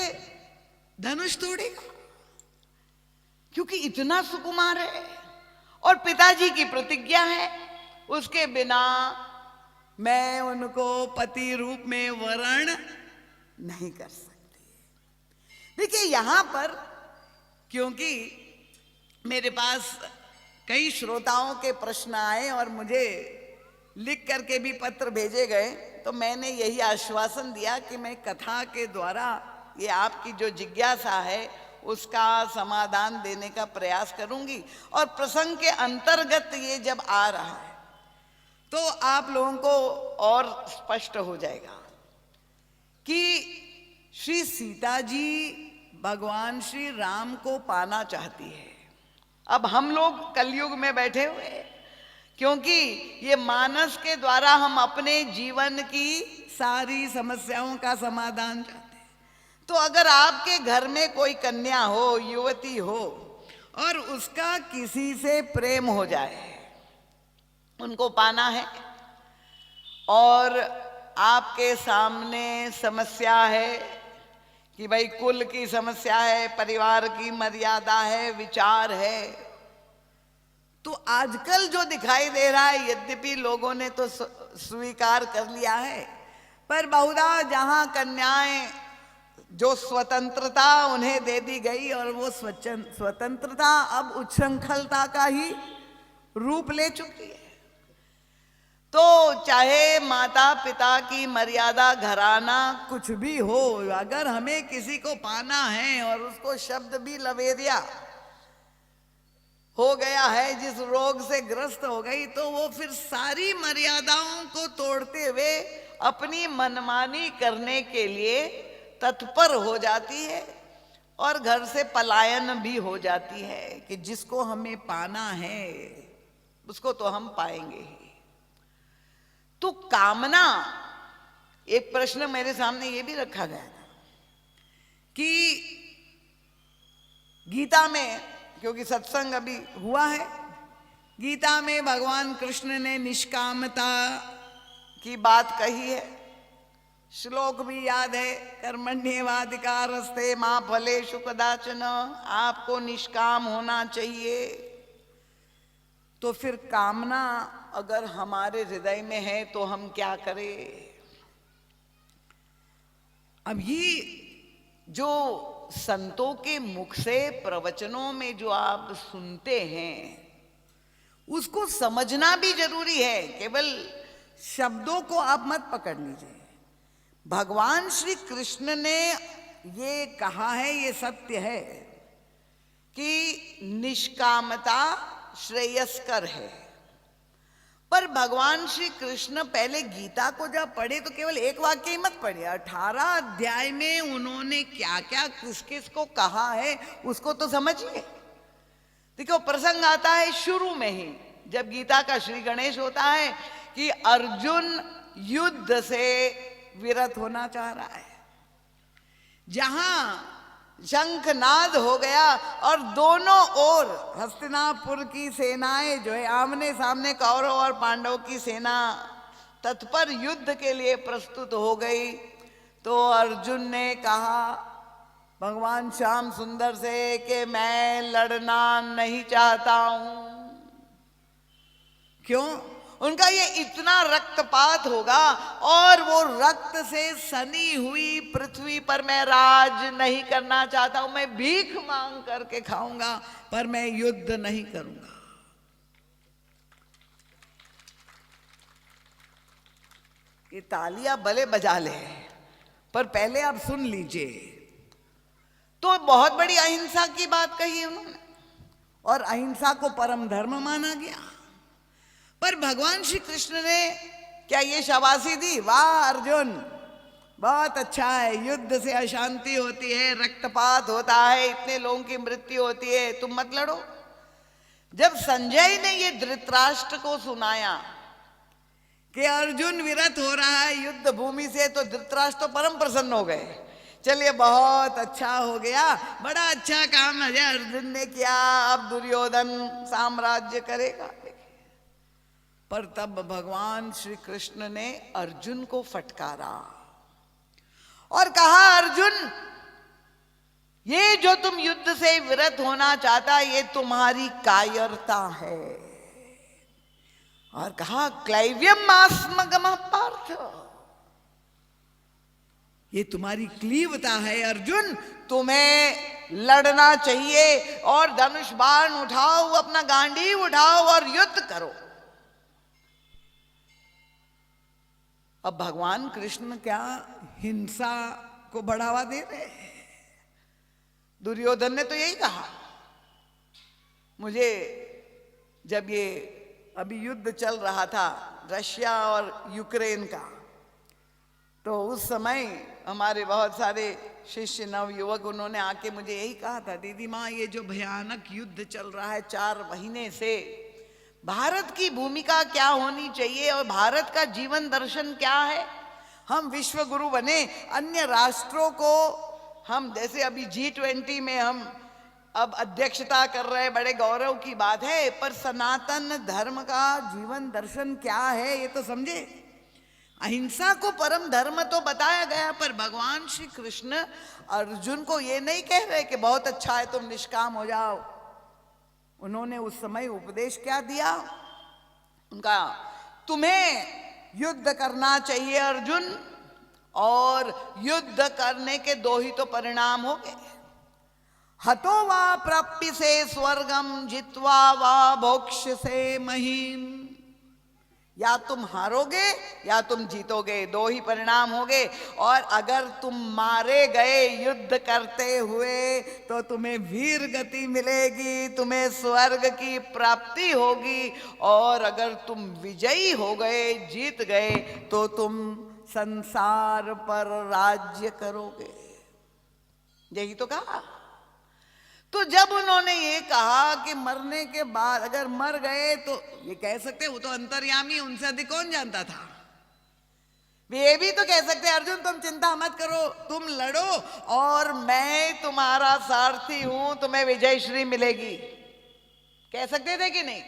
धनुष तोड़ेगा, क्योंकि इतना सुकुमार है, और पिताजी की प्रतिज्ञा है उसके बिना मैं उनको पति रूप में वरण नहीं कर सकती। देखिए, यहां पर क्योंकि मेरे पास कई श्रोताओं के प्रश्न आए और मुझे लिख करके भी पत्र भेजे गए, तो मैंने यही आश्वासन दिया कि मैं कथा के द्वारा ये आपकी जो जिज्ञासा है उसका समाधान देने का प्रयास करूंगी। और प्रसंग के अंतर्गत ये जब आ रहा है तो आप लोगों को और स्पष्ट हो जाएगा कि श्री सीता जी भगवान श्री राम को पाना चाहती है। अब हम लोग कलयुग में बैठे हुए हैं, क्योंकि ये मानस के द्वारा हम अपने जीवन की सारी समस्याओं का समाधान चाहते हैं। तो अगर आपके घर में कोई कन्या हो, युवती हो, और उसका किसी से प्रेम हो जाए, उनको पाना है, और आपके सामने समस्या है कि भाई कुल की समस्या है, परिवार की मर्यादा है, विचार है, तो आजकल जो दिखाई दे रहा है, यद्यपि लोगों ने तो स्वीकार कर लिया है, पर बहुधा जहां कन्याएं जो स्वतंत्रता उन्हें दे दी गई और वो स्वतंत्रता अब उच्छृंखलता का ही रूप ले चुकी है। तो चाहे माता पिता की मर्यादा, घराना कुछ भी हो, अगर हमें किसी को पाना है और उसको शब्द भी लवेरिया हो गया है, जिस रोग से ग्रस्त हो गई, तो वो फिर सारी मर्यादाओं को तोड़ते हुए अपनी मनमानी करने के लिए तत्पर हो जाती है और घर से पलायन भी हो जाती है कि जिसको हमें पाना है उसको तो हम पाएंगे ही। तो कामना, एक प्रश्न मेरे सामने ये भी रखा गया था कि गीता में, क्योंकि सत्संग अभी हुआ है, गीता में भगवान कृष्ण ने निष्कामता की बात कही है। श्लोक भी याद है, कर्मण्येवाधिकारस्ते मा फलेषु कदाचन, आपको निष्काम होना चाहिए। तो फिर कामना अगर हमारे हृदय में है तो हम क्या करें? अब ये जो संतों के मुख से प्रवचनों में जो आप सुनते हैं उसको समझना भी जरूरी है, केवल शब्दों को आप मत पकड़ लीजिए। भगवान श्री कृष्ण ने ये कहा है, ये सत्य है कि निष्कामता श्रेयस्कर है, पर भगवान श्री कृष्ण पहले गीता को जब पढ़े तो केवल एक वाक्य ही मत पढ़े, 18 अध्याय में उन्होंने क्या क्या किस किस को कहा है उसको तो समझिए। देखो, प्रसंग आता है शुरू में ही, जब गीता का श्री गणेश होता है कि अर्जुन युद्ध से विरत होना चाह रहा है। जहां शंखनाद हो गया और दोनों ओर हस्तिनापुर की सेनाएं जो है आमने सामने, कौरव और पांडव की सेना तत्पर युद्ध के लिए प्रस्तुत हो गई, तो अर्जुन ने कहा भगवान श्याम सुंदर से कि मैं लड़ना नहीं चाहता हूं। क्यों? उनका ये इतना रक्तपात होगा और वो रक्त से सनी हुई पृथ्वी पर मैं राज नहीं करना चाहता हूं, मैं भीख मांग करके खाऊंगा, पर मैं युद्ध नहीं करूंगा। ये तालियां भले बजा ले, पर पहले आप सुन लीजिए। तो बहुत बड़ी अहिंसा की बात कही उन्होंने और अहिंसा को परम धर्म माना गया। पर भगवान श्री कृष्ण ने क्या ये शाबाशी दी, वाह अर्जुन बहुत अच्छा है, युद्ध से अशांति होती है, रक्तपात होता है, इतने लोगों की मृत्यु होती है, तुम मत लड़ो। जब संजय ने ये धृतराष्ट्र को सुनाया कि अर्जुन विरत हो रहा है युद्ध भूमि से, तो धृतराष्ट्र तो परम प्रसन्न हो गए। चलिए बहुत अच्छा हो गया, बड़ा अच्छा काम है अर्जुन ने किया, अब दुर्योधन साम्राज्य करेगा। पर तब भगवान श्री कृष्ण ने अर्जुन को फटकारा और कहा, अर्जुन ये जो तुम युद्ध से विरत होना चाहता, ये तुम्हारी कायरता है। और कहा, क्लैव्यम आस्मगमः पार्थ, ये तुम्हारी क्लीवता है अर्जुन, तुम्हें लड़ना चाहिए और धनुष बाण उठाओ, अपना गांडीव उठाओ और युद्ध करो। अब भगवान कृष्ण क्या हिंसा को बढ़ावा दे रहे हैं? दुर्योधन ने तो यही कहा। मुझे जब ये अभी युद्ध चल रहा था रशिया और यूक्रेन का, तो उस समय हमारे बहुत सारे शिष्य नवयुवक उन्होंने आके मुझे यही कहा था, दीदी माँ ये जो भयानक युद्ध चल रहा है 4 महीने से, भारत की भूमिका क्या होनी चाहिए और भारत का जीवन दर्शन क्या है? हम विश्व गुरु बने, अन्य राष्ट्रों को हम जैसे अभी G20 में हम अब अध्यक्षता कर रहे हैं, बड़े गौरव की बात है, पर सनातन धर्म का जीवन दर्शन क्या है ये तो समझे। अहिंसा को परम धर्म तो बताया गया, पर भगवान श्री कृष्ण अर्जुन को ये नहीं कह रहे कि बहुत अच्छा है तुम निष्काम हो जाओ। उन्होंने उस समय उपदेश क्या दिया उनका, तुम्हें युद्ध करना चाहिए अर्जुन, और युद्ध करने के 2 ही तो परिणाम हो गए, हतो वा प्राप्य से स्वर्गम जित्वा वा भोक्ष से महीम। या तुम हारोगे या तुम जीतोगे, 2 ही परिणाम हो गए। और अगर तुम मारे गए युद्ध करते हुए तो तुम्हें वीर गति मिलेगी, तुम्हें स्वर्ग की प्राप्ति होगी, और अगर तुम विजयी हो गए, जीत गए, तो तुम संसार पर राज्य करोगे। यही तो कहा। तो जब उन्होंने ये कहा कि मरने के बाद अगर मर गए तो ये कह सकते, वो तो अंतर्यामी, उनसे अधिक कौन जानता था। वे ये भी तो कह सकते अर्जुन तुम चिंता मत करो, तुम लड़ो और मैं तुम्हारा सारथी हूं, तुम्हें विजय श्री मिलेगी। कह सकते थे कि नहीं?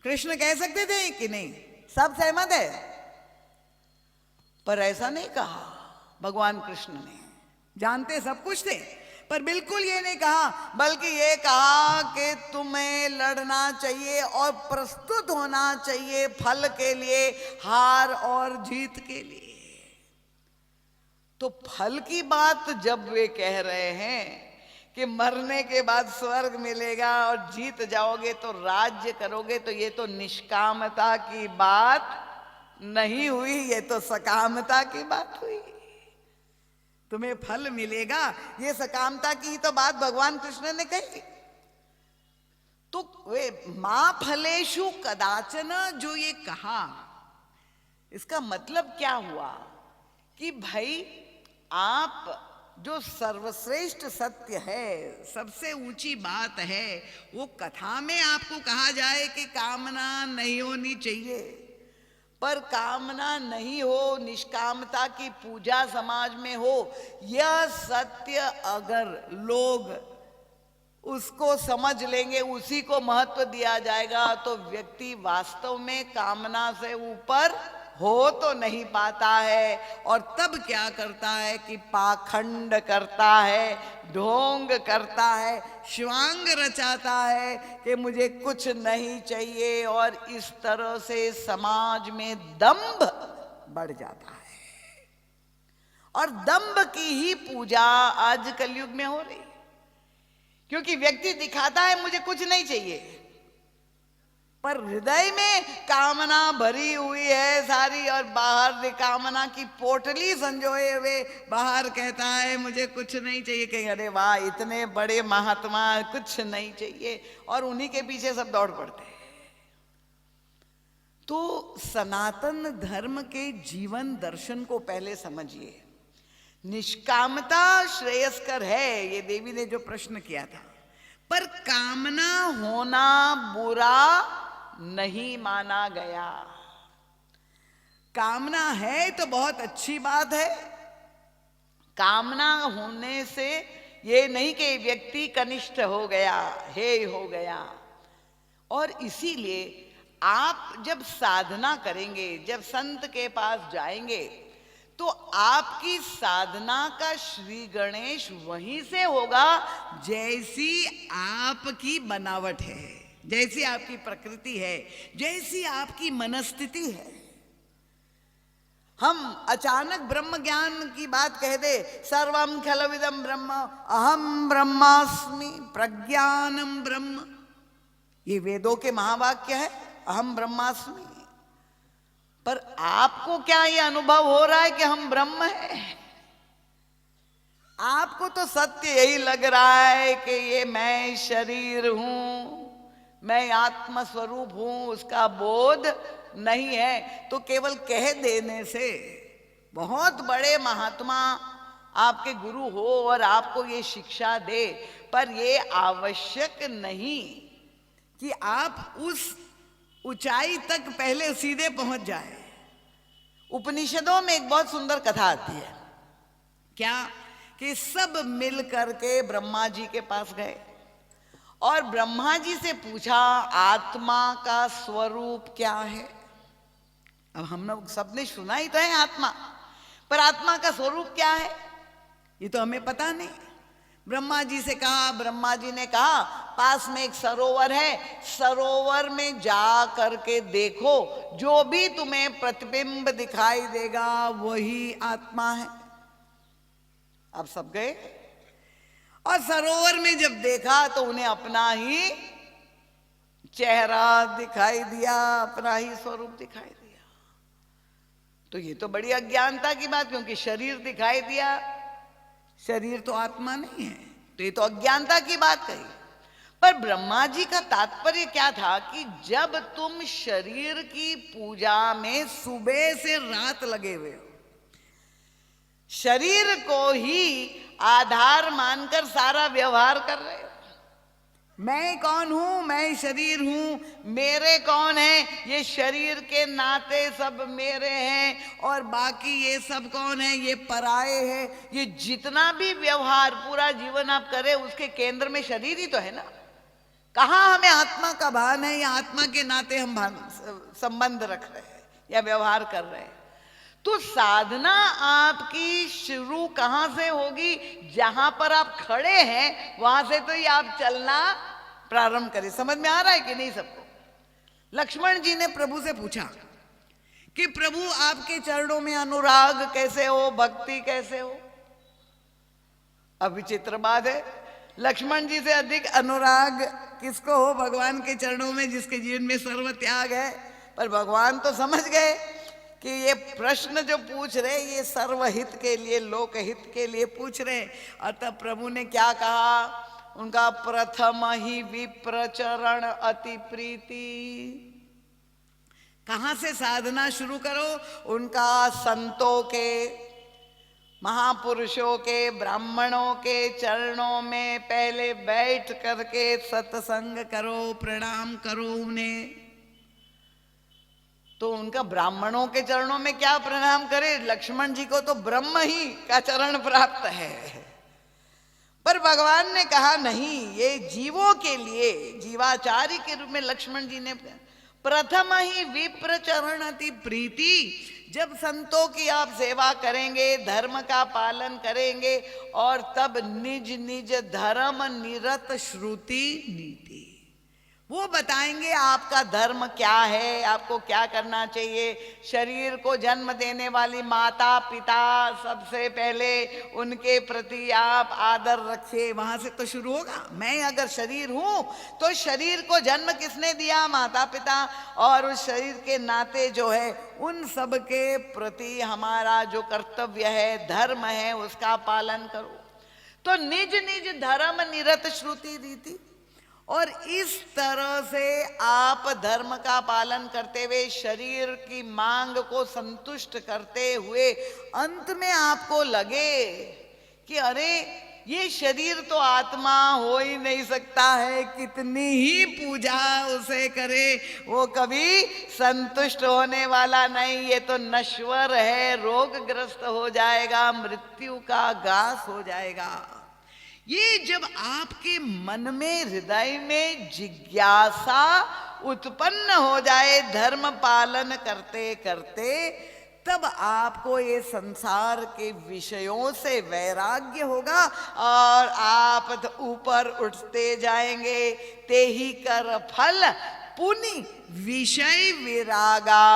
कृष्ण कह सकते थे कि नहीं? सब सहमत है, पर ऐसा नहीं कहा भगवान कृष्ण ने। जानते सब कुछ थे, पर बिल्कुल ये नहीं कहा, बल्कि ये कहा कि तुम्हें लड़ना चाहिए और प्रस्तुत होना चाहिए फल के लिए, हार और जीत के लिए। तो फल की बात जब वे कह रहे हैं कि मरने के बाद स्वर्ग मिलेगा और जीत जाओगे तो राज्य करोगे, तो ये तो निष्कामता की बात नहीं हुई, ये तो सकामता की बात हुई। तुम्हें फल मिलेगा, ये सकामता की तो बात भगवान कृष्ण ने कही। तो वे मां फलेषु कदाचन जो ये कहा, इसका मतलब क्या हुआ कि भाई आप जो सर्वश्रेष्ठ सत्य है, सबसे ऊंची बात है, वो कथा में आपको कहा जाए कि कामना नहीं होनी चाहिए, पर कामना नहीं हो, निष्कामता की पूजा समाज में हो, यह सत्य अगर लोग उसको समझ लेंगे, उसी को महत्व दिया जाएगा, तो व्यक्ति वास्तव में कामना से ऊपर हो तो नहीं पाता है। और तब क्या करता है कि पाखंड करता है, ढोंग करता है, शिवांग रचाता है कि मुझे कुछ नहीं चाहिए, और इस तरह से समाज में दंभ बढ़ जाता है। और दंभ की ही पूजा आज कलयुग में हो रही, क्योंकि व्यक्ति दिखाता है मुझे कुछ नहीं चाहिए, पर हृदय में कामना भरी हुई है सारी, और बाहर कामना की पोटली संजोए हुए बाहर कहता है मुझे कुछ नहीं चाहिए। कहीं अरे वाह इतने बड़े महात्मा, कुछ नहीं चाहिए, और उन्हीं के पीछे सब दौड़ पड़ते हैं। तो सनातन धर्म के जीवन दर्शन को पहले समझिए। निष्कामता श्रेयस्कर है, ये देवी ने जो प्रश्न किया था, पर कामना होना बुरा नहीं माना गया। कामना है तो बहुत अच्छी बात है। कामना होने से ये नहीं कि व्यक्ति कनिष्ठ हो गया, हेय हो गया। और इसीलिए आप जब साधना करेंगे, जब संत के पास जाएंगे, तो आपकी साधना का श्री गणेश वहीं से होगा जैसी आपकी बनावट है, जैसी आपकी प्रकृति है, जैसी आपकी मनस्थिति है। हम अचानक ब्रह्म ज्ञान की बात कह दे, सर्वम खलविदम ब्रह्म अहम ब्रह्मास्मि प्रज्ञानम ब्रह्म, ये वेदों के महावाक्य है, अहम ब्रह्मास्मि। पर आपको क्या ये अनुभव हो रहा है कि हम ब्रह्म हैं? आपको तो सत्य यही लग रहा है कि ये मैं शरीर हूं, मैं आत्म स्वरूप हूं, उसका बोध नहीं है। तो केवल कह देने से, बहुत बड़े महात्मा आपके गुरु हो और आपको ये शिक्षा दे, पर ये आवश्यक नहीं कि आप उस ऊंचाई तक पहले सीधे पहुंच जाए। उपनिषदों में एक बहुत सुंदर कथा आती है, क्या कि सब मिल करके ब्रह्मा जी के पास गए और ब्रह्मा जी से पूछा आत्मा का स्वरूप क्या है। अब हम लोग सबने सुना ही तो है आत्मा, पर आत्मा का स्वरूप क्या है ये तो हमें पता नहीं। ब्रह्मा जी से कहा, ब्रह्मा जी ने कहा पास में एक सरोवर है, सरोवर में जा करके देखो, जो भी तुम्हें प्रतिबिंब दिखाई देगा वही आत्मा है। अब सब गए और सरोवर में जब देखा तो उन्हें अपना ही चेहरा दिखाई दिया, अपना ही स्वरूप दिखाई दिया। तो ये तो बड़ी अज्ञानता की बात, क्योंकि शरीर दिखाई दिया, शरीर तो आत्मा नहीं है, तो ये तो अज्ञानता की बात कही। पर ब्रह्मा जी का तात्पर्य क्या था कि जब तुम शरीर की पूजा में सुबह से रात लगे हुए हो, शरीर को ही आधार मानकर सारा व्यवहार कर रहे हो, मैं कौन हूं, मैं शरीर हूं, मेरे कौन है, ये शरीर के नाते सब मेरे हैं और बाकी ये सब कौन है, ये पराये हैं। ये जितना भी व्यवहार पूरा जीवन आप करें उसके केंद्र में शरीर ही तो है ना। कहाँ हमें आत्मा का भान है या आत्मा के नाते हम संबंध रख रहे हैं या व्यवहार कर रहे हैं। तो साधना आपकी शुरू कहां से होगी, जहां पर आप खड़े हैं वहां से तो ही आप चलना प्रारंभ करें। समझ में आ रहा है कि नहीं सबको? लक्ष्मण जी ने प्रभु से पूछा कि प्रभु आपके चरणों में अनुराग कैसे हो, भक्ति कैसे हो। अब विचित्र बात है, लक्ष्मण जी से अधिक अनुराग किसको हो भगवान के चरणों में, जिसके जीवन में सर्व त्याग है। पर भगवान तो समझ गए कि ये प्रश्न जो पूछ रहे ये सर्वहित के लिए, लोकहित के लिए पूछ रहे। अतः प्रभु ने क्या कहा, उनका प्रथम ही विप्र चरण अति प्रीति। कहां से साधना शुरू करो, उनका संतों के, महापुरुषों के, ब्राह्मणों के चरणों में पहले बैठ करके सत्संग करो, प्रणाम करो उन्हें। तो उनका ब्राह्मणों के चरणों में क्या प्रणाम करे, लक्ष्मण जी को तो ब्रह्म ही का चरण प्राप्त है। पर भगवान ने कहा नहीं, ये जीवों के लिए, जीवाचारी के रूप में लक्ष्मण जी ने प्रथम ही विप्र चरण अति प्रीति। जब संतों की आप सेवा करेंगे, धर्म का पालन करेंगे और तब निज निज धर्म निरत श्रुति नीति, वो बताएंगे आपका धर्म क्या है, आपको क्या करना चाहिए। शरीर को जन्म देने वाली माता पिता, सबसे पहले उनके प्रति आप आदर रखिए, वहां से तो शुरू होगा। मैं अगर शरीर हूं तो शरीर को जन्म किसने दिया, माता पिता, और उस शरीर के नाते जो है उन सब के प्रति हमारा जो कर्तव्य है, धर्म है, उसका पालन करो। तो निज निज धर्म निरत श्रुति रीति, और इस तरह से आप धर्म का पालन करते हुए, शरीर की मांग को संतुष्ट करते हुए, अंत में आपको लगे कि अरे ये शरीर तो आत्मा हो ही नहीं सकता है, कितनी ही पूजा उसे करे वो कभी संतुष्ट होने वाला नहीं, ये तो नश्वर है, रोगग्रस्त हो जाएगा, मृत्यु का ग्रास हो जाएगा। ये जब आपके मन में, हृदय में जिज्ञासा उत्पन्न हो जाए धर्म पालन करते करते, तब आपको ये संसार के विषयों से वैराग्य होगा और आप ऊपर उठते जाएंगे। ते ही कर फल पुनि विषय विरागा,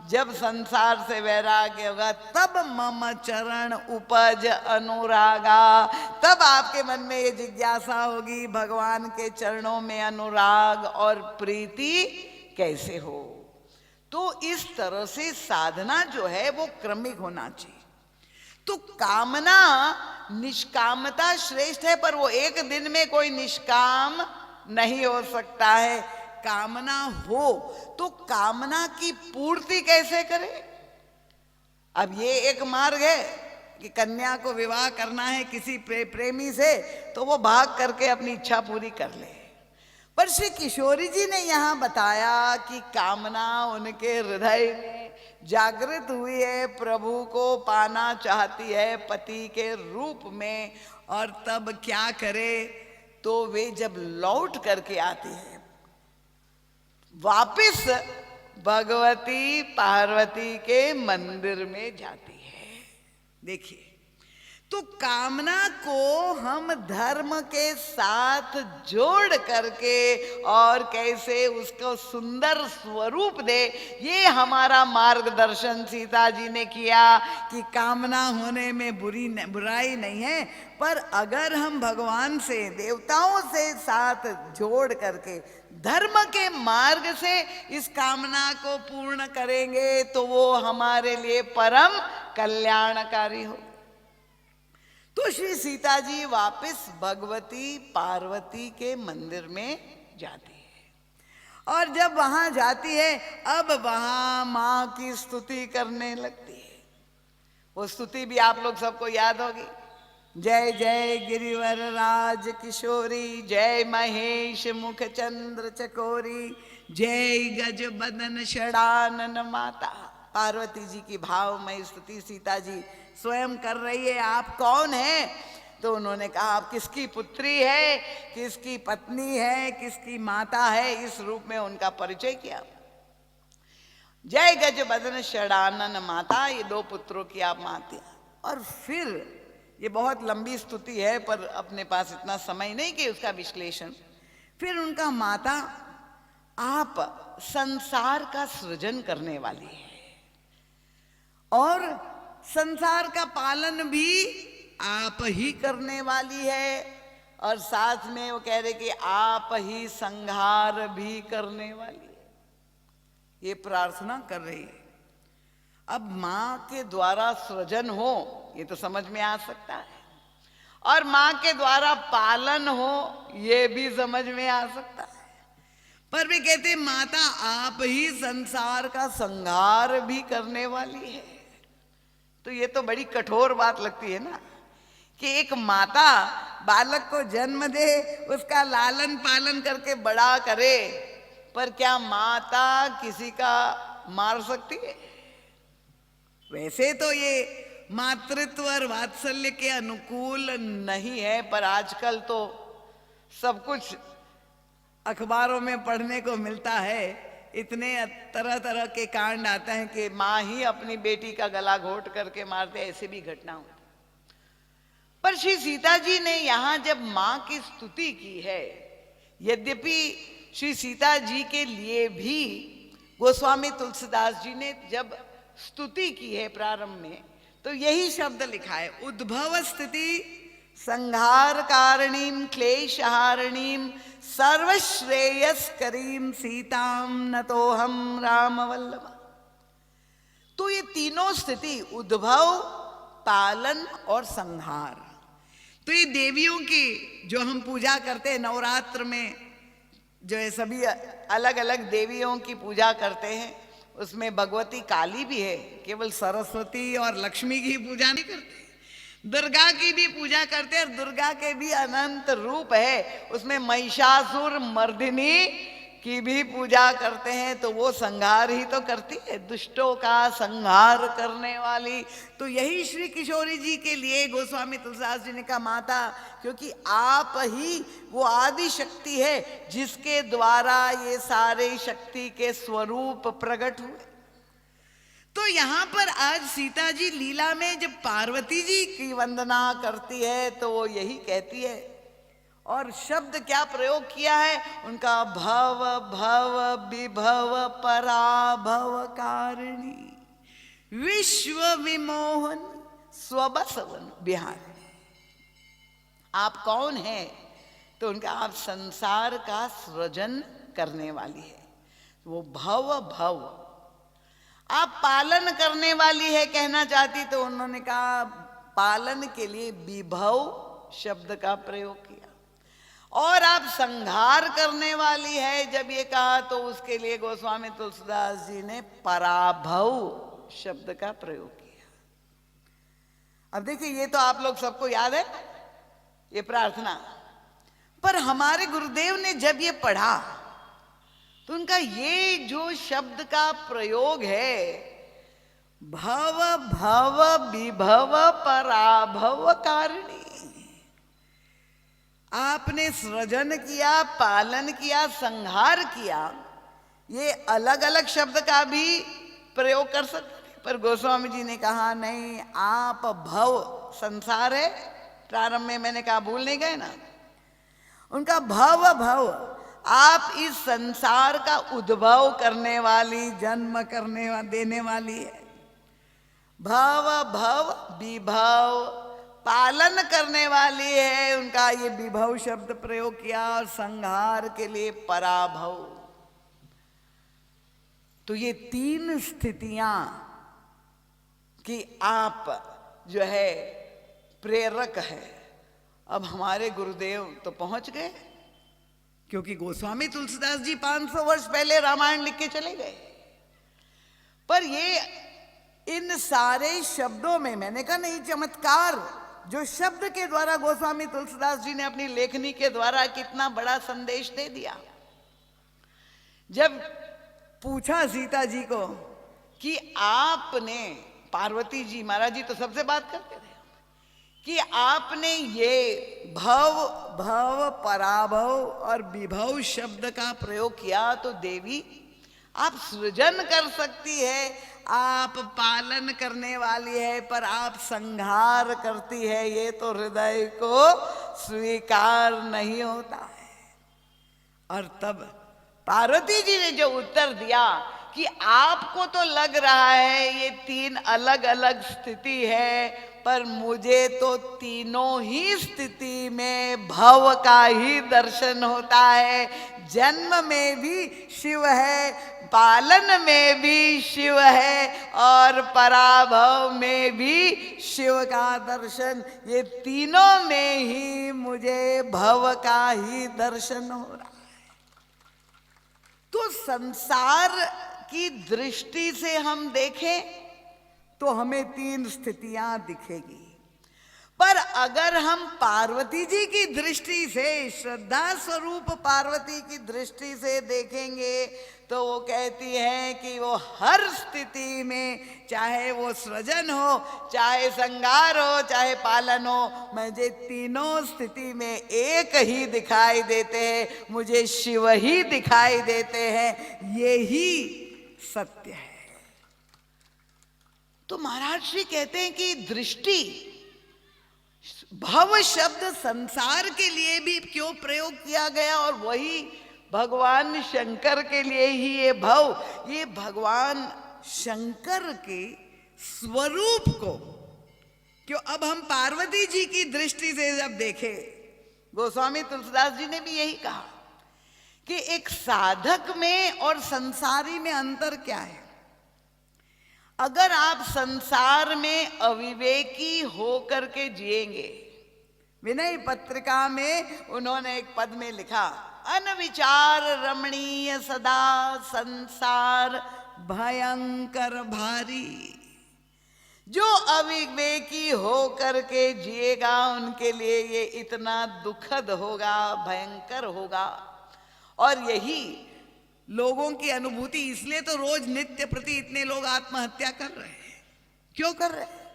जब संसार से वैराग्य होगा तब मम चरण उपज अनुरागा, तब आपके मन में ये जिज्ञासा होगी भगवान के चरणों में अनुराग और प्रीति कैसे हो। तो इस तरह से साधना जो है वो क्रमिक होना चाहिए। तो कामना निष्कामता श्रेष्ठ है, पर वो एक दिन में कोई निष्काम नहीं हो सकता है। कामना हो तो कामना की पूर्ति कैसे करे। अब ये एक मार्ग है कि कन्या को विवाह करना है किसी प्रेमी से, तो वो भाग करके अपनी इच्छा पूरी कर ले। पर श्री किशोरी जी ने यहाँ बताया कि कामना उनके हृदय में जागृत हुई है, प्रभु को पाना चाहती है पति के रूप में, और तब क्या करे, तो वे जब लौट करके आती है वापिस भगवती पार्वती के मंदिर में जाती है। देखिए, तो कामना को हम धर्म के साथ जोड़ करके और कैसे उसको सुंदर स्वरूप दे, ये हमारा मार्गदर्शन सीता जी ने किया कि कामना होने में बुराई नहीं है, पर अगर हम भगवान से देवताओं से साथ जोड़ करके धर्म के मार्ग से इस कामना को पूर्ण करेंगे तो वो हमारे लिए परम कल्याणकारी हो। तो श्री सीता जी वापस भगवती पार्वती के मंदिर में जाती है, और जब वहां जाती है अब वहां मां की स्तुति करने लगती है। वो स्तुति भी आप लोग सबको याद होगी, जय जय गिरिवर राज किशोरी, जय महेश मुख चंद्र चकोरी, जय गज बदन षडानन माता। पार्वती जी की भावमयी स्तुति सीता जी स्वयं कर रही है। आप कौन हैं? तो उन्होंने कहा आप किसकी पुत्री है, किसकी पत्नी है, किसकी माता है, इस रूप में उनका परिचय किया। जय गज बदन षडानन माता, ये दो पुत्रों की आप माता। और फिर ये बहुत लंबी स्तुति है, पर अपने पास इतना समय नहीं कि उसका विश्लेषण। फिर उनका माता, आप संसार का सृजन करने वाली है और संसार का पालन भी आप ही करने वाली है, और साथ में वो कह रहे कि आप ही संहार भी करने वाली है। ये प्रार्थना कर रही है। अब मां के द्वारा सृजन हो ये तो समझ में आ सकता है, और मां के द्वारा पालन हो ये भी समझ में आ सकता है, पर वे कहते माता आप ही संसार का संहार भी करने वाली है। तो ये तो बड़ी कठोर बात लगती है ना, कि एक माता बालक को जन्म दे, उसका लालन पालन करके बड़ा करे, पर क्या माता किसी का मार सकती है? वैसे तो ये मातृत्व और वात्सल्य के अनुकूल नहीं है, पर आजकल तो सब कुछ अखबारों में पढ़ने को मिलता है। इतने तरह तरह के कांड आते हैं कि माँ ही अपनी बेटी का गला घोट करके मारते, ऐसे भी घटना होती। पर श्री सीता जी ने यहाँ जब माँ की स्तुति की है, यद्यपि श्री सीता जी के लिए भी गोस्वामी तुलसीदास जी ने जब स्तुति की है प्रारंभ में, तो यही शब्द लिखा है, उद्भव स्थिति संहार कारणीम क्लेशहारणीम सर्वश्रेयस्करीम सीताम नतोहम राम वल्लभ। तो ये तीनों स्थिति, उद्भव, पालन और संहार, तो ये देवियों की जो हम पूजा करते हैं नवरात्र में, जो है सभी अलग अलग देवियों की पूजा करते हैं, उसमें भगवती काली भी है, केवल सरस्वती और लक्ष्मी की पूजा नहीं करते, दुर्गा की भी पूजा करते हैं, और दुर्गा के भी अनंत रूप है, उसमें महिषासुर मर्दिनी की भी पूजा करते हैं। तो वो संहार ही तो करती है, दुष्टों का संहार करने वाली। तो यही श्री किशोरी जी के लिए गोस्वामी तुलसीदास जी ने कहा माता, क्योंकि आप ही वो आदि शक्ति है जिसके द्वारा ये सारे शक्ति के स्वरूप प्रकट हुए। तो यहाँ पर आज सीता जी लीला में जब पार्वती जी की वंदना करती है तो वो यही कहती है, और शब्द क्या प्रयोग किया है उनका, भव भव विभव पराभव कारिणी विश्व विमोहन स्वबसवन बिहार। आप कौन हैं? तो उनका, आप संसार का सृजन करने वाली है, वो भव भव। आप पालन करने वाली है कहना चाहती, तो उन्होंने कहा पालन के लिए विभव शब्द का प्रयोग किया। और आप संहार करने वाली है जब ये कहा, तो उसके लिए गोस्वामी तुलसीदास जी ने पराभव शब्द का प्रयोग किया। अब देखिए, ये तो आप लोग सबको याद है ये प्रार्थना, पर हमारे गुरुदेव ने जब ये पढ़ा तो उनका ये जो शब्द का प्रयोग है, भव भव विभव पराभव कारिणी, आपने सृजन किया, पालन किया, संहार किया, ये अलग अलग शब्द का भी प्रयोग कर सकते थे, पर गोस्वामी जी ने कहा नहीं, आप भव, संसार है, प्रारंभ में मैंने कहा भूल नहीं गए ना, उनका भव भव, आप इस संसार का उद्भव करने वाली, जन्म करने देने वाली है। भव भव विभव, पालन करने वाली है, उनका ये विभव शब्द प्रयोग किया, और संहार के लिए पराभव। तो ये तीन स्थितियां कि आप जो है प्रेरक है। अब हमारे गुरुदेव तो पहुंच गए, क्योंकि गोस्वामी तुलसीदास जी 500 वर्ष पहले रामायण लिख के चले गए, पर ये इन सारे शब्दों में, मैंने कहा नहीं, चमत्कार जो शब्द के द्वारा गोस्वामी तुलसीदास जी ने अपनी लेखनी के द्वारा कितना बड़ा संदेश दे दिया। जब पूछा सीता जी को कि आपने, पार्वती जी, महाराज जी तो सबसे बात करते थे, कि आपने ये भव भव पराभव और विभव शब्द का प्रयोग किया, तो देवी आप सृजन कर सकती है, आप पालन करने वाली है, पर आप संहार करती है, ये तो हृदय को स्वीकार नहीं होता है। और तब पार्वती जी ने जो उत्तर दिया कि आपको तो लग रहा है ये तीन अलग अलग स्थिति है, पर मुझे तो तीनों ही स्थिति में भव का ही दर्शन होता है। जन्म में भी शिव है, पालन में भी शिव है, और पराभव में भी शिव का दर्शन, ये तीनों में ही मुझे भव का ही दर्शन हो रहा है। तो संसार की दृष्टि से हम देखें तो हमें तीन स्थितियां दिखेगी, पर अगर हम पार्वती जी की दृष्टि से, श्रद्धा स्वरूप पार्वती की दृष्टि से देखेंगे, तो वो कहती है कि वो हर स्थिति में, चाहे वो सृजन हो, चाहे संहार हो, चाहे पालन हो, मुझे तीनों स्थिति में एक ही दिखाई देते हैं, मुझे शिव ही दिखाई देते हैं, यही सत्य है। तो महाराज श्री कहते हैं कि दृष्टि, भव शब्द संसार के लिए भी क्यों प्रयोग किया गया, और वही भगवान शंकर के लिए ही ये भव, ये भगवान शंकर के स्वरूप को, क्यों अब हम पार्वती जी की दृष्टि से जब देखें, गोस्वामी तुलसीदास जी ने भी यही कहा कि एक साधक में और संसारी में अंतर क्या है। अगर आप संसार में अविवेकी होकर के जिएंगे, विनय पत्रिका में उन्होंने एक पद में लिखा, अनविचार रमणीय सदा संसार भयंकर भारी। जो अविवेकी होकर के जिएगा उनके लिए ये इतना दुखद होगा, भयंकर होगा। और यही लोगों की अनुभूति, इसलिए तो रोज नित्य प्रति इतने लोग आत्महत्या कर रहे हैं। क्यों कर रहे हैं?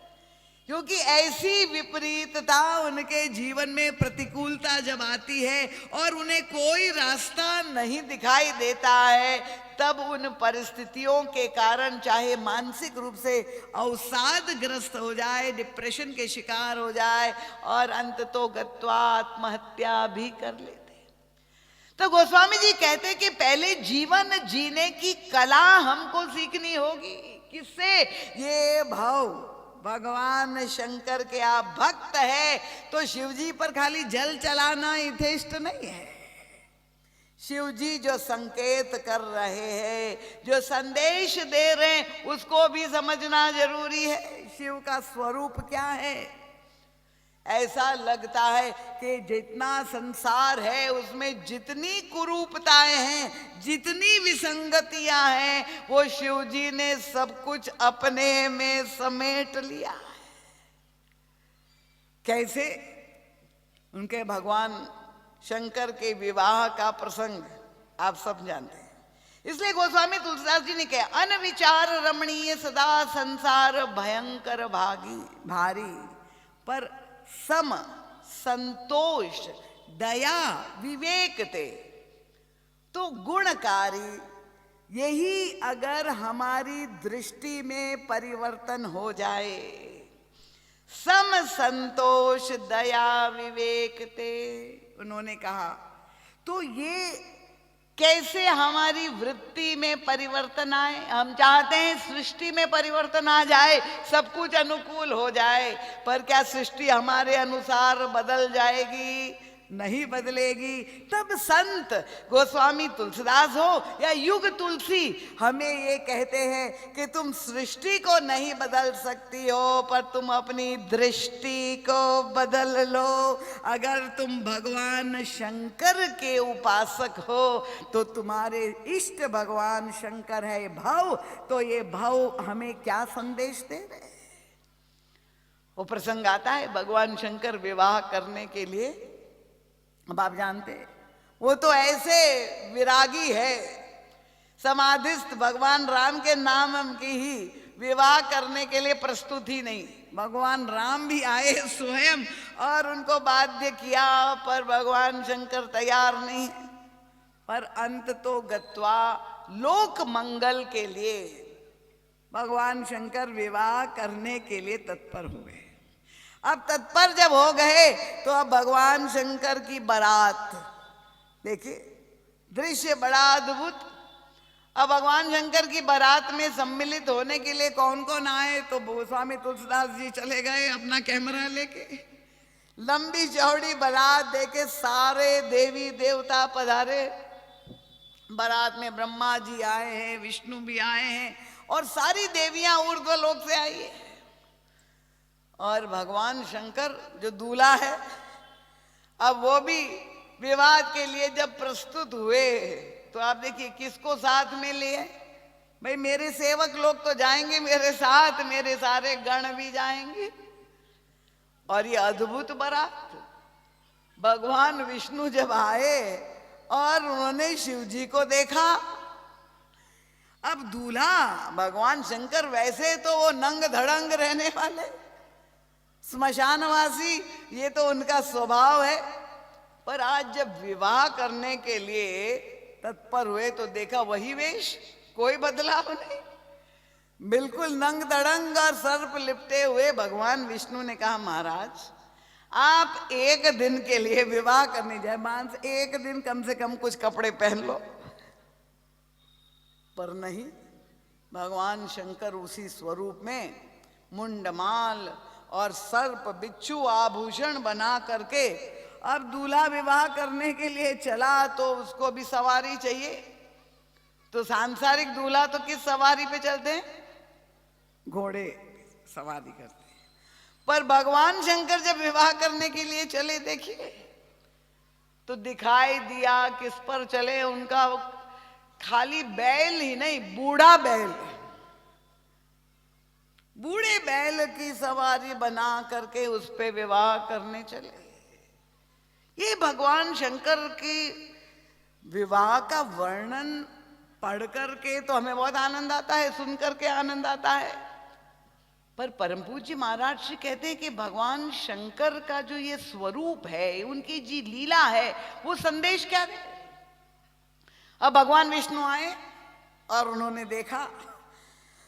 क्योंकि ऐसी विपरीतता उनके जीवन में, प्रतिकूलता जब आती है और उन्हें कोई रास्ता नहीं दिखाई देता है, तब उन परिस्थितियों के कारण चाहे मानसिक रूप से अवसादग्रस्त हो जाए, डिप्रेशन के शिकार हो जाए और अंततो गत्वा आत्महत्या भी कर लेते। तो गोस्वामी जी कहते कि पहले जीवन जीने की कला हमको सीखनी होगी। किससे? ये भाव। भगवान शंकर के आप भक्त है तो शिव जी पर खाली जल चलाना यथेष्ट नहीं है। शिव जी जो संकेत कर रहे हैं, जो संदेश दे रहे हैं, उसको भी समझना जरूरी है। शिव का स्वरूप क्या है? ऐसा लगता है कि जितना संसार है उसमें जितनी कुरूपताएं हैं, जितनी विसंगतियां हैं, वो शिव जी ने सब कुछ अपने में समेट लिया है। कैसे? उनके भगवान शंकर के विवाह का प्रसंग आप सब जानते हैं। इसलिए गोस्वामी तुलसीदास जी ने कहा, अनविचार रमणीय सदा संसार भयंकर भारी, पर सम संतोष दया विवेक ते। तो गुणकारी, यही अगर हमारी दृष्टि में परिवर्तन हो जाए, सम संतोष दया विवेक ते, उन्होंने कहा, तो ये कैसे हमारी वृत्ति में परिवर्तन आए? हम चाहते हैं सृष्टि में परिवर्तन आ जाए, सब कुछ अनुकूल हो जाए, पर क्या सृष्टि हमारे अनुसार बदल जाएगी? नहीं बदलेगी। तब संत गोस्वामी तुलसीदास हो या युग तुलसी हमें ये कहते हैं कि तुम सृष्टि को नहीं बदल सकती हो, पर तुम अपनी दृष्टि को बदल लो। अगर तुम भगवान शंकर के उपासक हो तो तुम्हारे इष्ट भगवान शंकर है भव, तो ये भव हमें क्या संदेश दे रहे? वो प्रसंग आता है भगवान शंकर विवाह करने के लिए। अब आप जानते हैं वो तो ऐसे विरागी है, समाधिस्थ भगवान राम के नाम की ही विवाह करने के लिए प्रस्तुत ही नहीं। भगवान राम भी आए स्वयं और उनको बाध्य किया, पर भगवान शंकर तैयार नहीं है। पर अंत तो गत्वा लोक मंगल के लिए भगवान शंकर विवाह करने के लिए तत्पर हुए। अब तत्पर जब हो गए तो अब भगवान शंकर की बारात, देखिए दृश्य बड़ा अद्भुत। अब भगवान शंकर की बारात में सम्मिलित होने के लिए कौन कौन आए? तो गोस्वामी तुलसीदास जी चले गए अपना कैमरा लेके। लंबी चौड़ी बारात देके सारे देवी देवता पधारे। बारात में ब्रह्मा जी आए हैं, विष्णु भी आए हैं और सारी देवियां ऊर्ध्वलोक से आई है। और भगवान शंकर जो दूल्हा है, अब वो भी विवाह के लिए जब प्रस्तुत हुए तो आप देखिए किसको साथ में लिए? भाई मेरे सेवक लोग तो जाएंगे मेरे साथ, मेरे सारे गण भी जाएंगे। और ये अद्भुत बारात, भगवान विष्णु जब आए और उन्होंने शिव जी को देखा। अब दूल्हा भगवान शंकर वैसे तो वो नंग धड़ंग रहने वाले, स्मशानवासी, ये तो उनका स्वभाव है। पर आज जब विवाह करने के लिए तत्पर हुए तो देखा वही वेश, कोई बदलाव नहीं, बिल्कुल नंग धड़ंग और सर्प लिपटे हुए। भगवान विष्णु ने कहा, महाराज आप एक दिन के लिए विवाह करने जाए, मांस एक दिन कम से कम कुछ कपड़े पहन लो। पर नहीं, भगवान शंकर उसी स्वरूप में मुंडमाल और सर्प बिच्छू आभूषण बना करके अब दूल्हा विवाह करने के लिए चला, तो उसको भी सवारी चाहिए। तो सांसारिक दूल्हा तो किस सवारी पे चलते हैं? घोड़े सवारी करते हैं। पर भगवान शंकर जब विवाह करने के लिए चले, देखिए तो दिखाई दिया किस पर चले। उनका खाली बैल ही नहीं, बूढ़ा बैल, बूढ़े बैल की सवारी बना करके उस पे विवाह करने चले। ये भगवान शंकर की विवाह का वर्णन पढ़ करके तो हमें बहुत आनंद आता है, सुन करके आनंद आता है। पर परम पूज्य महाराज श्री कहते हैं कि भगवान शंकर का जो ये स्वरूप है, उनकी जी लीला है, वो संदेश क्या है। अब भगवान विष्णु आए और उन्होंने देखा,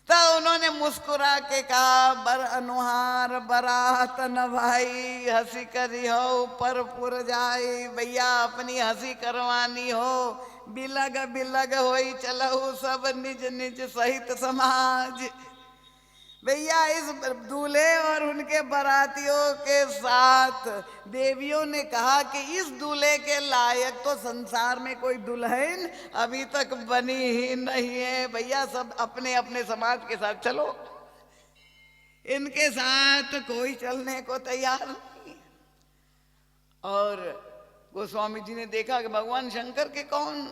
तो उन्होंने मुस्कुरा के कहा, बर अनुहार बरात न भाई, हंसी करी हो पर पुर जाई। भैया अपनी हंसी करवानी हो, बिलग बिलग होई चलहु सब निज निज सहित समाज। भैया इस दूल्हे और उनके बारातियों के साथ देवियों ने कहा कि इस दूल्हे के लायक तो संसार में कोई दुल्हन अभी तक बनी ही नहीं है। भैया सब अपने अपने समाज के साथ चलो, इनके साथ कोई चलने को तैयार नहीं। और गोस्वामी जी ने देखा कि भगवान शंकर के कौन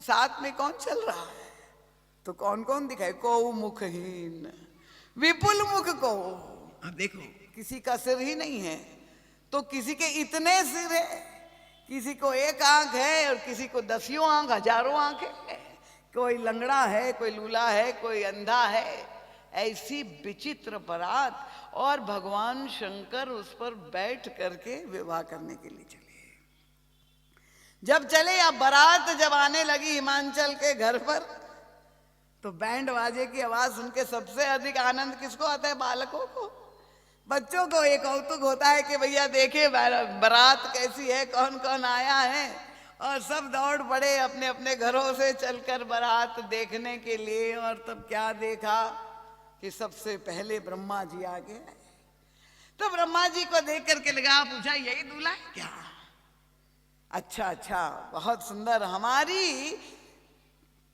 साथ में कौन चल रहा है, तो कौन कौन दिखाए, को मुखहीन विपुल मुख को। अब देखो किसी का सिर ही नहीं है, तो किसी के इतने सिर है, किसी को एक आंख है और किसी को 10 आंख, 1000 आंख है, कोई लंगड़ा है, कोई लूला है, कोई अंधा है। ऐसी विचित्र बारात, और भगवान शंकर उस पर बैठ करके विवाह करने के लिए चले। जब चले, अब बारात जब आने लगी हिमांचल के घर पर, तो बैंड बाजे की आवाज सुन के सबसे अधिक आनंद किसको आता है, बालकों को, बच्चों को। एक कौतुक होता है कि भैया देखे बारात कैसी है, कौन कौन आया है, और सब दौड़ पड़े अपने अपने घरों से चलकर बारात देखने के लिए। और तब क्या देखा कि सबसे पहले ब्रह्मा जी आ गए। तो ब्रह्मा जी को देख करके लगा, पूछा यही दूल्हा है क्या? अच्छा अच्छा, बहुत सुंदर। हमारी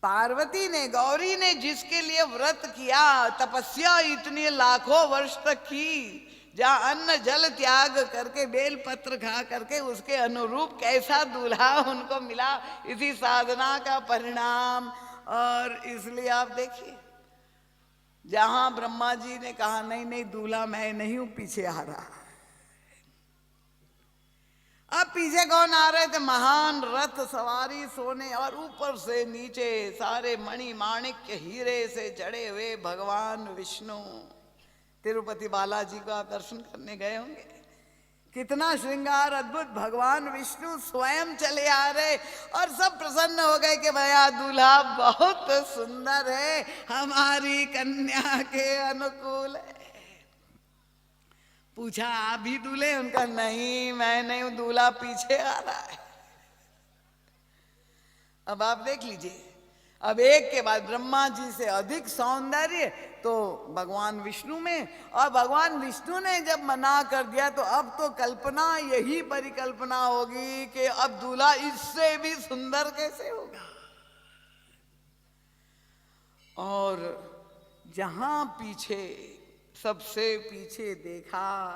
पार्वती ने, गौरी ने जिसके लिए व्रत किया, तपस्या इतनी लाखों वर्ष तक की, जहाँ अन्न जल त्याग करके बेल पत्र खा करके, उसके अनुरूप कैसा दूल्हा उनको मिला, इसी साधना का परिणाम। और इसलिए आप देखिए, जहां ब्रह्मा जी ने कहा नहीं नहीं दूल्हा मैं नहीं हूं, पीछे आ रहा। अब पीछे कौन आ रहे थे? महान रथ सवारी सोने और ऊपर से नीचे सारे मणि माणिक्य हीरे से जड़े हुए भगवान विष्णु। तिरुपति बालाजी को आप दर्शन करने गए होंगे, कितना श्रृंगार अद्भुत, भगवान विष्णु स्वयं चले आ रहे और सब प्रसन्न हो गए कि भैया दूल्हा बहुत सुंदर है, हमारी कन्या के अनुकूल है। पूछा आप भी दूल्हे? उनका नहीं मैं नहीं हूं, दूल्हा पीछे आ रहा है। अब आप देख लीजिए, अब एक के बाद ब्रह्मा जी से अधिक सौंदर्य तो भगवान विष्णु में, और भगवान विष्णु ने जब मना कर दिया तो अब तो कल्पना, यही परिकल्पना होगी कि अब दूल्हा इससे भी सुंदर कैसे होगा। और जहां पीछे, सबसे पीछे देखा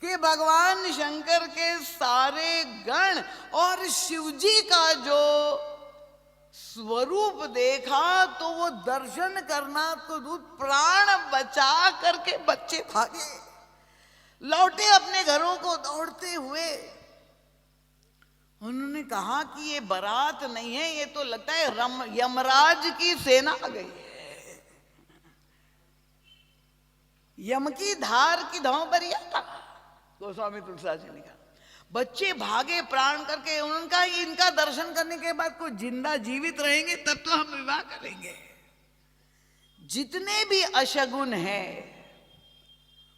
कि भगवान शंकर के सारे गण और शिवजी का जो स्वरूप देखा, तो वो दर्शन करना तो दूर, प्राण बचा करके बच्चे भागे, लौटे अपने घरों को दौड़ते हुए। उन्होंने कहा कि ये बारात नहीं है, ये तो लगता है यमराज की सेना आ गई है, यम की धार की धाव बरिया था। गोस्वामी तुलसीदास जी ने कहा, बच्चे भागे प्राण करके। उनका इनका दर्शन करने के बाद कोई जिंदा जीवित रहेंगे तब तो हम विवाह करेंगे। जितने भी अशगुन हैं,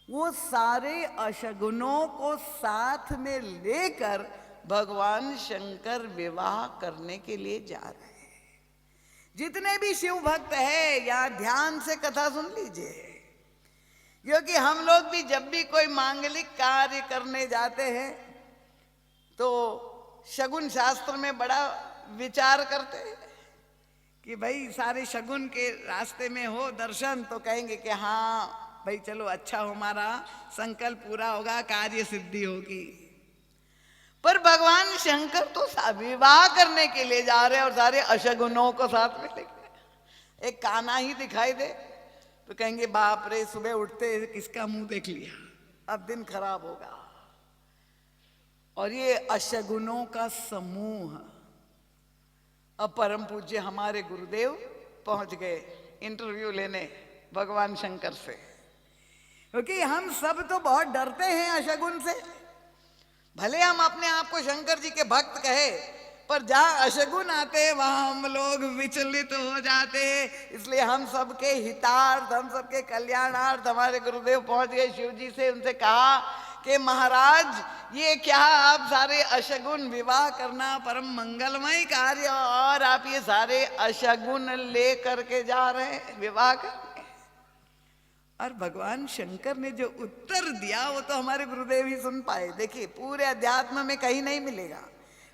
वो सारे अशगुनों को साथ में लेकर भगवान शंकर विवाह करने के लिए जा रहे हैं। जितने भी शिव भक्त हैं, यहां ध्यान से कथा सुन लीजिए, क्योंकि हम लोग भी जब भी कोई मांगलिक कार्य करने जाते हैं तो शगुन शास्त्र में बड़ा विचार करते हैं कि भाई सारे शगुन के रास्ते में हो दर्शन, तो कहेंगे कि हाँ भाई चलो अच्छा हमारा संकल्प पूरा होगा, कार्य सिद्धि होगी। पर भगवान शंकर तो विवाह करने के लिए जा रहे हैं और सारे अशगुनों को साथ में लेके। एक कान्हा ही दिखाई दे तो कहेंगे बाप रे, सुबह उठते किसका मुंह देख लिया, अब दिन खराब होगा। और ये अशगुनों का समूह। अब परम पूज्य हमारे गुरुदेव पहुंच गए इंटरव्यू लेने भगवान शंकर से क्योंकि हम सब तो बहुत डरते हैं अशगुन से। भले हम अपने आप को शंकर जी के भक्त कहे, पर जहां अशगुन आते हैं वहां हम लोग विचलित हो जाते हैं। इसलिए हम सबके हितार्थ, हम सबके कल्याणार्थ हमारे गुरुदेव पहुंच गए शिव जी से, उनसे कहा कि महाराज ये क्या आप सारे अशगुन, विवाह करना परम मंगलमय कार्य, और आप ये सारे अशगुन ले करके जा रहे हैं विवाह करने। और भगवान शंकर ने जो उत्तर दिया वो तो हमारे गुरुदेव ही सुन पाए। देखिए पूरे अध्यात्म में कहीं नहीं मिलेगा।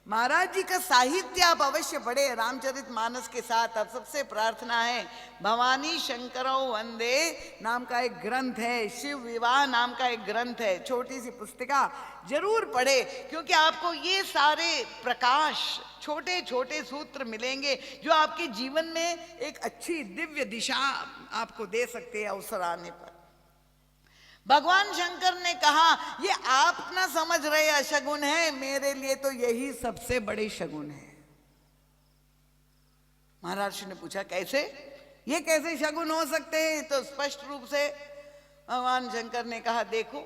महाराज जी का साहित्य आप अवश्य पढ़े रामचरितमानस के साथ। अब सबसे प्रार्थना है, भवानी शंकरो वंदे नाम का एक ग्रंथ है, शिव विवाह नाम का एक ग्रंथ है, छोटी सी पुस्तिका, जरूर पढ़े। क्योंकि आपको ये सारे प्रकाश, छोटे छोटे सूत्र मिलेंगे जो आपके जीवन में एक अच्छी दिव्य दिशा आपको दे सकते हैं अवसर आने पर। भगवान शंकर ने कहा ये आप ना समझ रहे अशगुन है, मेरे लिए तो यही सबसे बड़े शगुन है। महाराज ने पूछा कैसे, ये कैसे शगुन हो सकते हैं? तो स्पष्ट रूप से भगवान शंकर ने कहा देखो,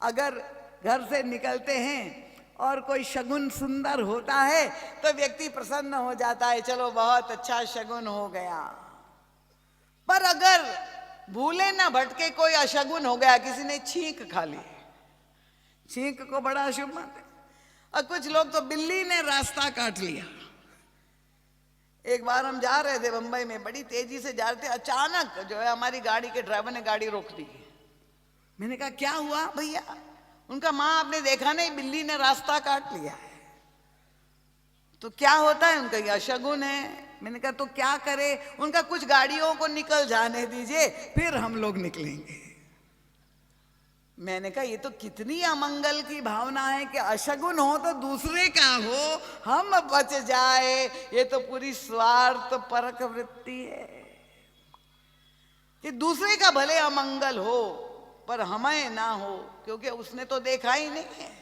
अगर घर से निकलते हैं और कोई शगुन सुंदर होता है तो व्यक्ति प्रसन्न हो जाता है, चलो बहुत अच्छा शगुन हो गया। पर अगर भूले ना भटके कोई अशगुन हो गया, किसी ने छींक खा ली, छींक को बड़ा अशुभ मानते, और कुछ लोग तो बिल्ली ने रास्ता काट लिया। एक बार हम जा रहे थे बंबई में, बड़ी तेजी से जा रहे थे, अचानक जो है हमारी गाड़ी के ड्राइवर ने गाड़ी रोक दी। मैंने कहा क्या हुआ भैया? उनका माँ आपने देखा नहीं, बिल्ली ने रास्ता काट लिया है। तो क्या होता है? उनका ये अशगुन है। मैंने कहा तो क्या करे? उनका कुछ गाड़ियों को निकल जाने दीजिए, फिर हम लोग निकलेंगे। मैंने कहा ये तो कितनी अमंगल की भावना है कि अशगुन हो तो दूसरे का हो, हम बच जाए। ये तो पूरी स्वार्थ परक वृत्ति है कि दूसरे का भले अमंगल हो पर हमें ना हो, क्योंकि उसने तो देखा ही नहीं है।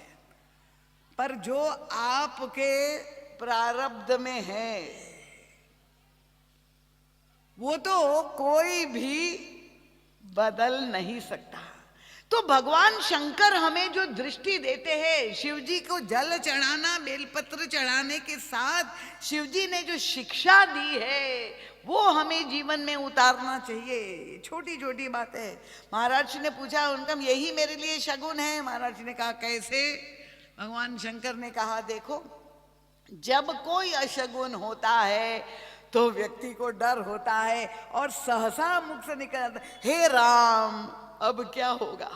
पर जो आपके प्रारब्ध में है वो तो कोई भी बदल नहीं सकता। तो भगवान शंकर हमें जो दृष्टि देते हैं, शिव जी को जल चढ़ाना, बेलपत्र चढ़ाने के साथ शिव जी ने जो शिक्षा दी है वो हमें जीवन में उतारना चाहिए। छोटी छोटी बातें। महाराज जी ने पूछा, उनका यही मेरे लिए शगुन है। महाराज जी ने कहा कैसे? भगवान शंकर ने कहा देखो, जब कोई अशगुन होता है तो व्यक्ति को डर होता है और सहसा मुख से निकल जाता है, हे राम अब क्या होगा?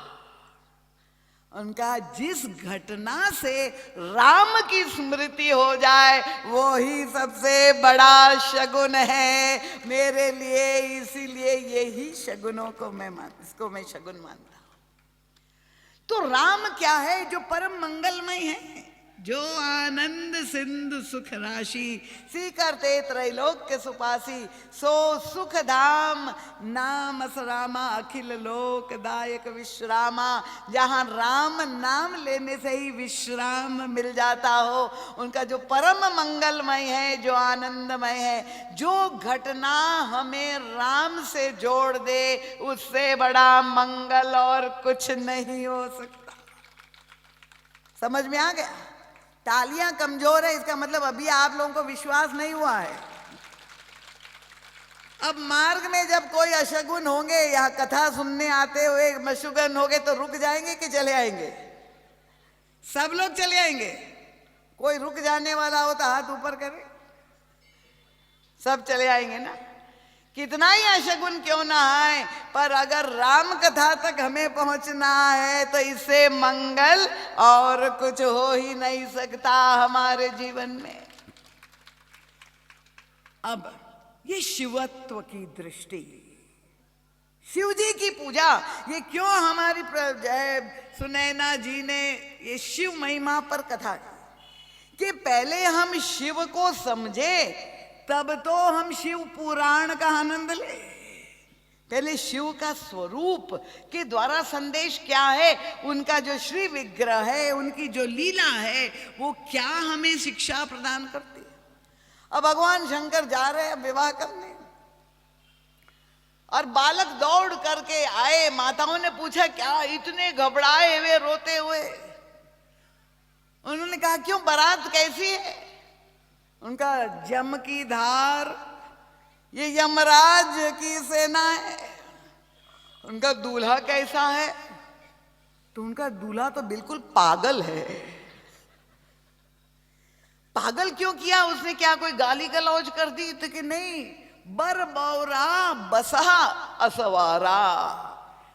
उनका जिस घटना से राम की स्मृति हो जाए वो ही सबसे बड़ा शगुन है मेरे लिए। इसीलिए यही शगुनों को इसको मैं शगुन मानता हूं। तो राम क्या है? जो परम मंगलमय है, जो आनंद सिंधु सुख राशि, सीकरते त्रैलोक्य सुपासी, सो सुख धाम नाम रामा अखिल लोक दायक विश्रामा। जहां राम नाम लेने से ही विश्राम मिल जाता हो, उनका जो परम मंगलमय है, जो आनंदमय है, जो घटना हमें राम से जोड़ दे उससे बड़ा मंगल और कुछ नहीं हो सकता। समझ में आ गया? तालियां कमजोर है इसका मतलब अभी आप लोगों को विश्वास नहीं हुआ है। अब मार्ग में जब कोई अशगुन होंगे, यहाँ कथा सुनने आते हुए मशगुन होंगे तो रुक जाएंगे कि चले आएंगे? सब लोग चले आएंगे। कोई रुक जाने वाला हो तो हाथ ऊपर करे। सब चले आएंगे ना, कितना ही अशगुन क्यों ना आए, पर अगर राम कथा तक हमें पहुंचना है तो इससे मंगल और कुछ हो ही नहीं सकता हमारे जीवन में। अब ये शिवत्व की दृष्टि, शिव जी की पूजा, ये क्यों हमारी सुनैना जी ने ये शिव महिमा पर कथा की कि पहले हम शिव को समझे तब तो हम शिव पुराण का आनंद ले। पहले शिव का स्वरूप के द्वारा संदेश क्या है, उनका जो श्री विग्रह है, उनकी जो लीला है, वो क्या हमें शिक्षा प्रदान करती है। अब भगवान शंकर जा रहे हैं विवाह करने। और बालक दौड़ करके आए। माताओं ने पूछा क्या इतने घबराए हुए रोते हुए? उन्होंने कहा क्यों, बारात कैसी है? उनका जम की धार, ये यमराज की सेना है। उनका दूल्हा कैसा है? तो उनका दूल्हा तो बिल्कुल पागल है। पागल क्यों किया उसने? क्या कोई गाली गलौज कर दी? तो कि नहीं, बर बौरा बसा असवारा,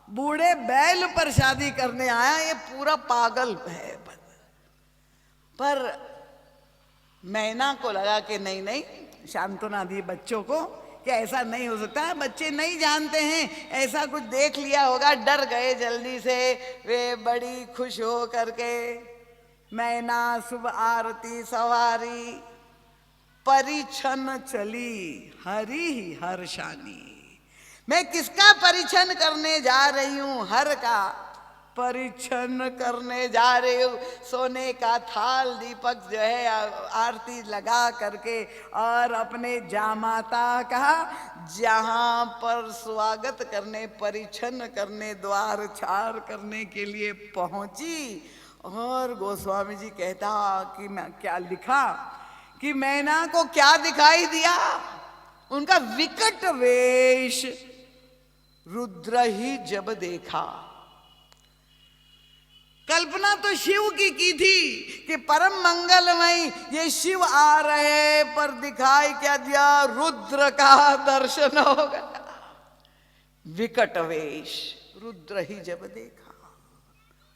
बूढ़े बैल पर शादी करने आया, ये पूरा पागल है। पर मैना को लगा कि नहीं नहीं, सांत्वना दी बच्चों को कि ऐसा नहीं हो सकता, बच्चे नहीं जानते हैं, ऐसा कुछ देख लिया होगा, डर गए जल्दी से। वे बड़ी खुश हो करके मैना शुभ आरती सवारी, परिछन चली हरि ही हर्षानी। मैं किसका परिछन करने जा रही हूं? हर का परिछन करने जा रही हूँ। सोने का थाल दीपक जो है आरती लगा करके और अपने जामाता का जहां पर स्वागत करने, परिछन करने, द्वार छार करने के लिए पहुंची। और गोस्वामी जी कहता कि मैं क्या लिखा कि मैना को क्या दिखाई दिया? उनका विकट वेश रुद्र ही जब देखा। कल्पना तो शिव की थी कि परम मंगलमय ये शिव आ रहे, पर दिखाई क्या दिया? रुद्र का दर्शन हो गया। विकट वेश रुद्र ही जब देखा।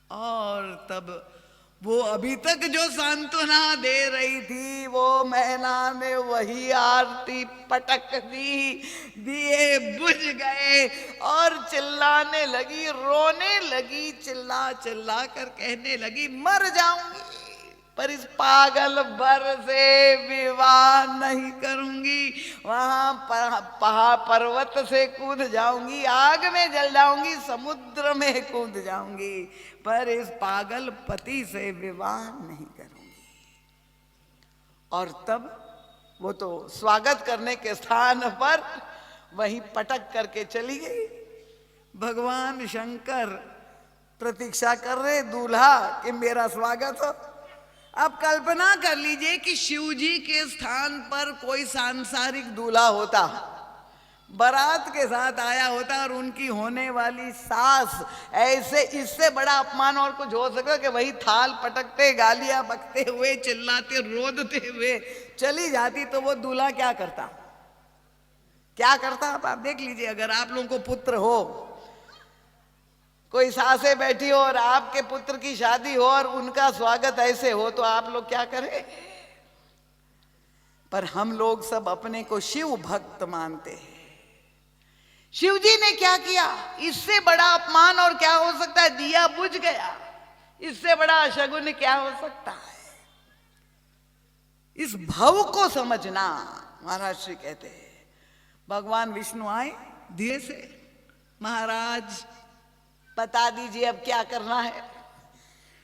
और तब वो अभी तक जो सांत्वना दे रही थी, वो मैना ने वही आरती पटक दी, दिए बुझ गए और चिल्लाने लगी, रोने लगी, चिल्ला चिल्ला कर कहने लगी मर जाऊंगी, पर इस पागल बर से विवाह नहीं करूंगी। वहां पहाड़ पर्वत से कूद जाऊंगी, आग में जल जाऊंगी, समुद्र में कूद जाऊंगी, पर इस पागल पति से विवाह नहीं करूंगी। और तब वो तो स्वागत करने के स्थान पर वहीं पटक करके चली गई। भगवान शंकर प्रतीक्षा कर रहे दूल्हा कि मेरा स्वागत हो। अब कल्पना कर लीजिए कि शिवजी के स्थान पर कोई सांसारिक दूल्हा होता, बारात के साथ आया होता और उनकी होने वाली सास ऐसे, इससे बड़ा अपमान और कुछ हो सकता कि वही थाल पटकते, गालियां बकते हुए, चिल्लाते, रोदते हुए चली जाती, तो वो दूल्हा क्या करता? क्या करता? आप देख लीजिए, अगर आप लोगों को पुत्र हो, कोई सासे बैठी हो और आपके पुत्र की शादी हो और उनका स्वागत ऐसे हो, तो आप लोग क्या करें? पर हम लोग सब अपने को शिव भक्त मानते हैं। शिव जी ने क्या किया? इससे बड़ा अपमान और क्या हो सकता है? दिया बुझ गया, इससे बड़ा शगुन क्या हो सकता है? इस भव को समझना। महाराज श्री कहते हैं भगवान विष्णु आए दिए से, महाराज बता दीजिए अब क्या करना है।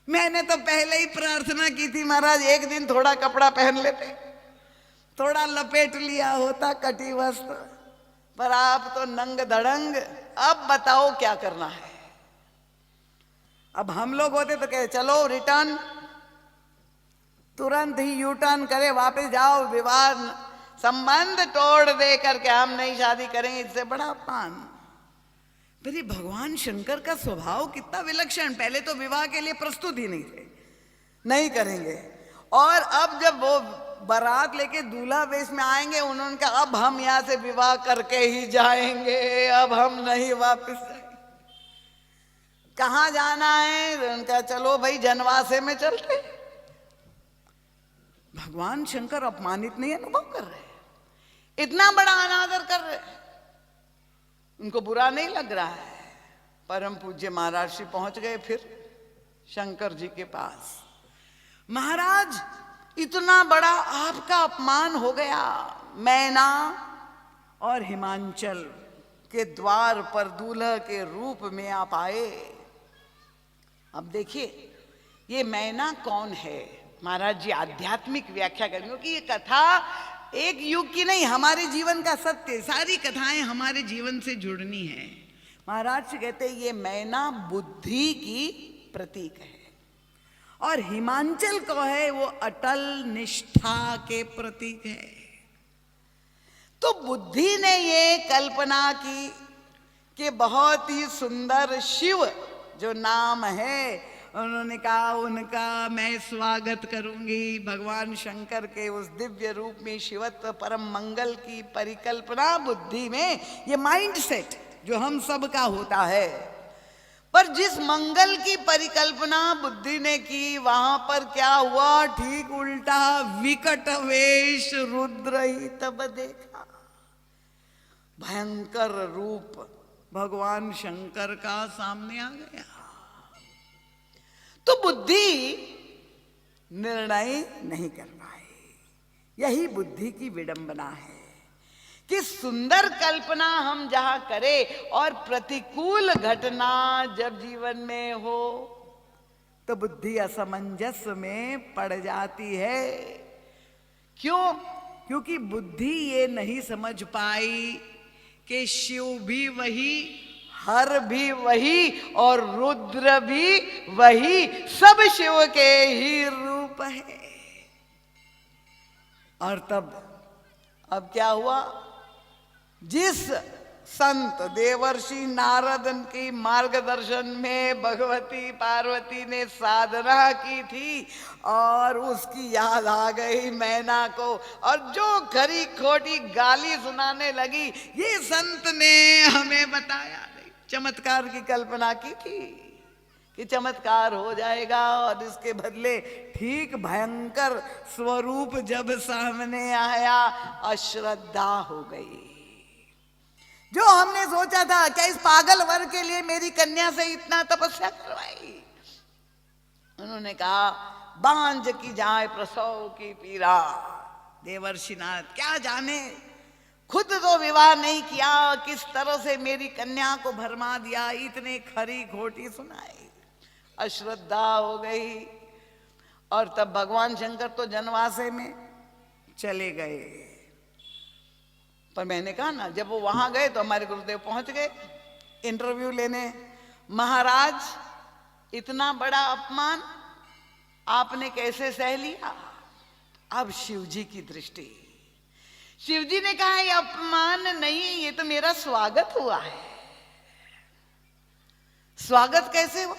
मैंने तो पहले ही प्रार्थना की थी महाराज एक दिन थोड़ा कपड़ा पहन लेते, थोड़ा लपेट लिया होता कटी वस्त्र, पर आप तो नंग धड़ंग। अब बताओ क्या करना है? अब हम लोग होते तो कहे चलो रिटर्न, तुरंत ही यू टर्न करे, वापस जाओ, विवाह संबंध तोड़ दे करके हम नहीं शादी करेंगे, इससे बड़ा अपमान। फिर भगवान शंकर का स्वभाव कितना विलक्षण, पहले तो विवाह के लिए प्रस्तुत ही नहीं थे, नहीं करेंगे। और अब जब वो बारात लेके दूल्हा वेश में आएंगे, उन्होंने कहा अब हम यहां से विवाह करके ही जाएंगे, अब हम नहीं वापस जाएंगे। कहां जाना है? उनका चलो भाई जनवासे में चलते। भगवान शंकर अपमानित नहीं अनुभव कर रहे, इतना बड़ा अनादर कर रहे, उनको बुरा नहीं लग रहा है। परम पूज्य महाराज श्री पहुंच गए फिर शंकर जी के पास। महाराज इतना बड़ा आपका अपमान हो गया, मैना और हिमांचल के द्वार पर दूल्हा के रूप में आप आए। अब देखिए ये मैना कौन है? महाराज जी आध्यात्मिक व्याख्या करेंगे, क्योंकि ये कथा एक युग की नहीं, हमारे जीवन का सत्य, सारी कथाएं हमारे जीवन से जुड़नी है। महाराज जी कहते ये मैना बुद्धि की प्रतीक है और हिमांचल को है वो अटल निष्ठा के प्रतीक है। तो बुद्धि ने ये कल्पना की कि बहुत ही सुंदर शिव जो नाम है, उन्होंने कहा उनका मैं स्वागत करूंगी। भगवान शंकर के उस दिव्य रूप में शिवत्व परम मंगल की परिकल्पना बुद्धि में, ये माइंड सेट जो हम सब का होता है। पर जिस मंगल की परिकल्पना बुद्धि ने की, वहां पर क्या हुआ? ठीक उल्टा, विकट वेश रुद्र ही तब देखा। भयंकर रूप भगवान शंकर का सामने आ गया। तो बुद्धि निर्णय नहीं कर पाई। यही बुद्धि की विडंबना है कि सुंदर कल्पना हम जहां करें और प्रतिकूल घटना जब जीवन में हो तो बुद्धि असमंजस में पड़ जाती है। क्यों? क्योंकि बुद्धि ये नहीं समझ पाई कि शिव भी वही, हर भी वही और रुद्र भी वही, सब शिव के ही रूप है। और तब अब क्या हुआ? जिस संत देवर्षि नारद की मार्गदर्शन में भगवती पार्वती ने साधना की थी और उसकी याद आ गई मैना को, और जो खरी खोटी गाली सुनाने लगी, ये संत ने हमें बताया नहीं। चमत्कार की कल्पना की थी कि चमत्कार हो जाएगा और इसके बदले ठीक भयंकर स्वरूप जब सामने आया, अश्रद्धा हो गई। जो हमने सोचा था क्या इस पागल वर के लिए मेरी कन्या से इतना तपस्या करवाई। उन्होंने कहा बांझ की जाए प्रसव की पीड़ा। देवर्षिनाथ क्या जाने, खुद तो विवाह नहीं किया, किस तरह से मेरी कन्या को भरमा दिया, इतने खरी खोटी सुनाई। अश्रद्धा हो गई। और तब भगवान शंकर तो जनवासे में चले गए। पर मैंने कहा ना, जब वो वहां गए तो हमारे गुरुदेव पहुंच गए इंटरव्यू लेने। महाराज इतना बड़ा अपमान आपने कैसे सह लिया? अब शिवजी की दृष्टि, शिवजी ने कहा ये अपमान नहीं, ये तो मेरा स्वागत हुआ है। स्वागत कैसे हुआ?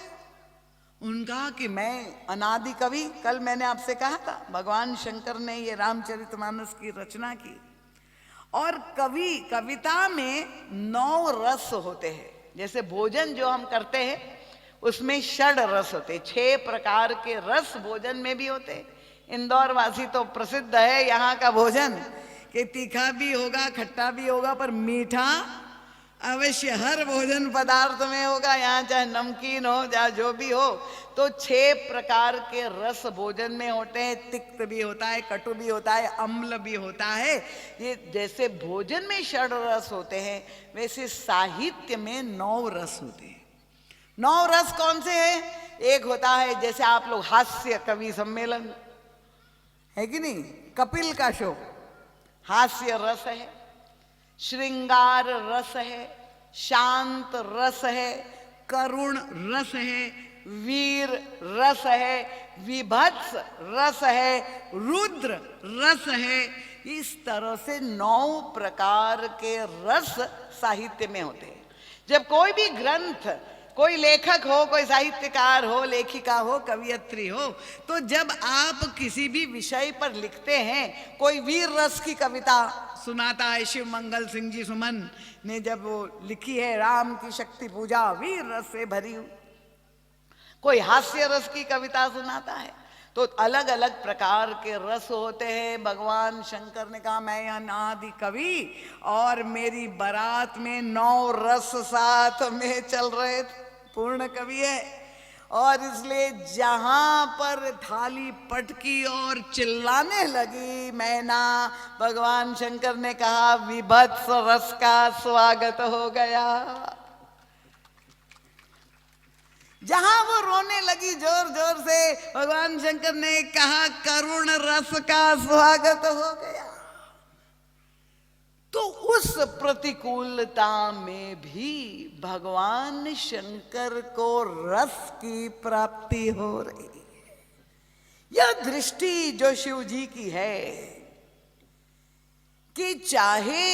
उनका कि मैं अनादि कवि, कल मैंने आपसे कहा था भगवान शंकर ने ये रामचरितमानस की रचना की और कविता में 9 रस होते हैं। जैसे भोजन जो हम करते हैं उसमें 6 रस होते हैं, 6 प्रकार के रस भोजन में भी होते हैं। इंदौर वासी तो प्रसिद्ध है यहाँ का भोजन कि तीखा भी होगा, खट्टा भी होगा, पर मीठा अवश्य हर भोजन पदार्थ में होगा। यहाँ चाहे नमकीन हो, चाहे जो भी हो। तो 6 प्रकार के रस भोजन में होते हैं। तिक्त भी होता है, कटु भी होता है, अम्ल भी होता है। ये जैसे भोजन में 6 रस होते हैं, वैसे साहित्य में 9 रस होते हैं। 9 रस कौन से हैं? एक होता है जैसे आप लोग हास्य कवि सम्मेलन है कि नहीं, कपिल का शो, हास्य रस है, श्रृंगार रस है, शांत रस है, करुण रस है, वीर रस है, विभत्स रस है, रुद्र रस है। इस तरह से 9 प्रकार के रस साहित्य में होते हैं। जब कोई भी ग्रंथ, कोई लेखक हो, कोई साहित्यकार हो, लेखिका हो, कवियत्री हो, तो जब आप किसी भी विषय पर लिखते हैं, कोई वीर रस की कविता सुनाता है, शिव मंगल सिंह जी सुमन ने जब वो लिखी है राम की शक्ति पूजा, वीर रस से भरी हुई, कोई हास्य रस की कविता सुनाता है, तो अलग अलग प्रकार के रस होते हैं। भगवान शंकर ने कहा मैं अनादि कवि और मेरी बारात में 9 रस साथ में चल रहे थे, पूर्ण कवि है। और इसलिए जहां पर थाली पटकी और चिल्लाने लगी मैना, भगवान शंकर ने कहा विभत्स रस का स्वागत हो गया। जहां वो रोने लगी जोर जोर से, भगवान शंकर ने कहा करुण रस का स्वागत हो गया। तो उस प्रतिकूलता में भी भगवान शंकर को रस की प्राप्ति हो रही है। यह दृष्टि जो शिव जी की है कि चाहे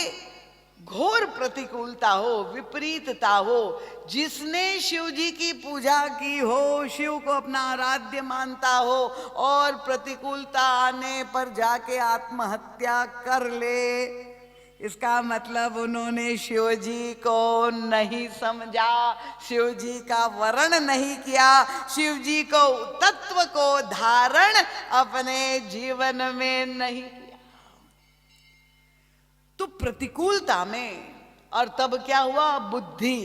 घोर प्रतिकूलता हो, विपरीतता हो, जिसने शिव जी की पूजा की हो, शिव को अपना आराध्य मानता हो और प्रतिकूलता आने पर जाके आत्महत्या कर ले, इसका मतलब उन्होंने शिव जी को नहीं समझा, शिव जी का वर्ण नहीं किया, शिव जी को तत्व को धारण अपने जीवन में नहीं किया। तो प्रतिकूलता में, और तब क्या हुआ, बुद्धि,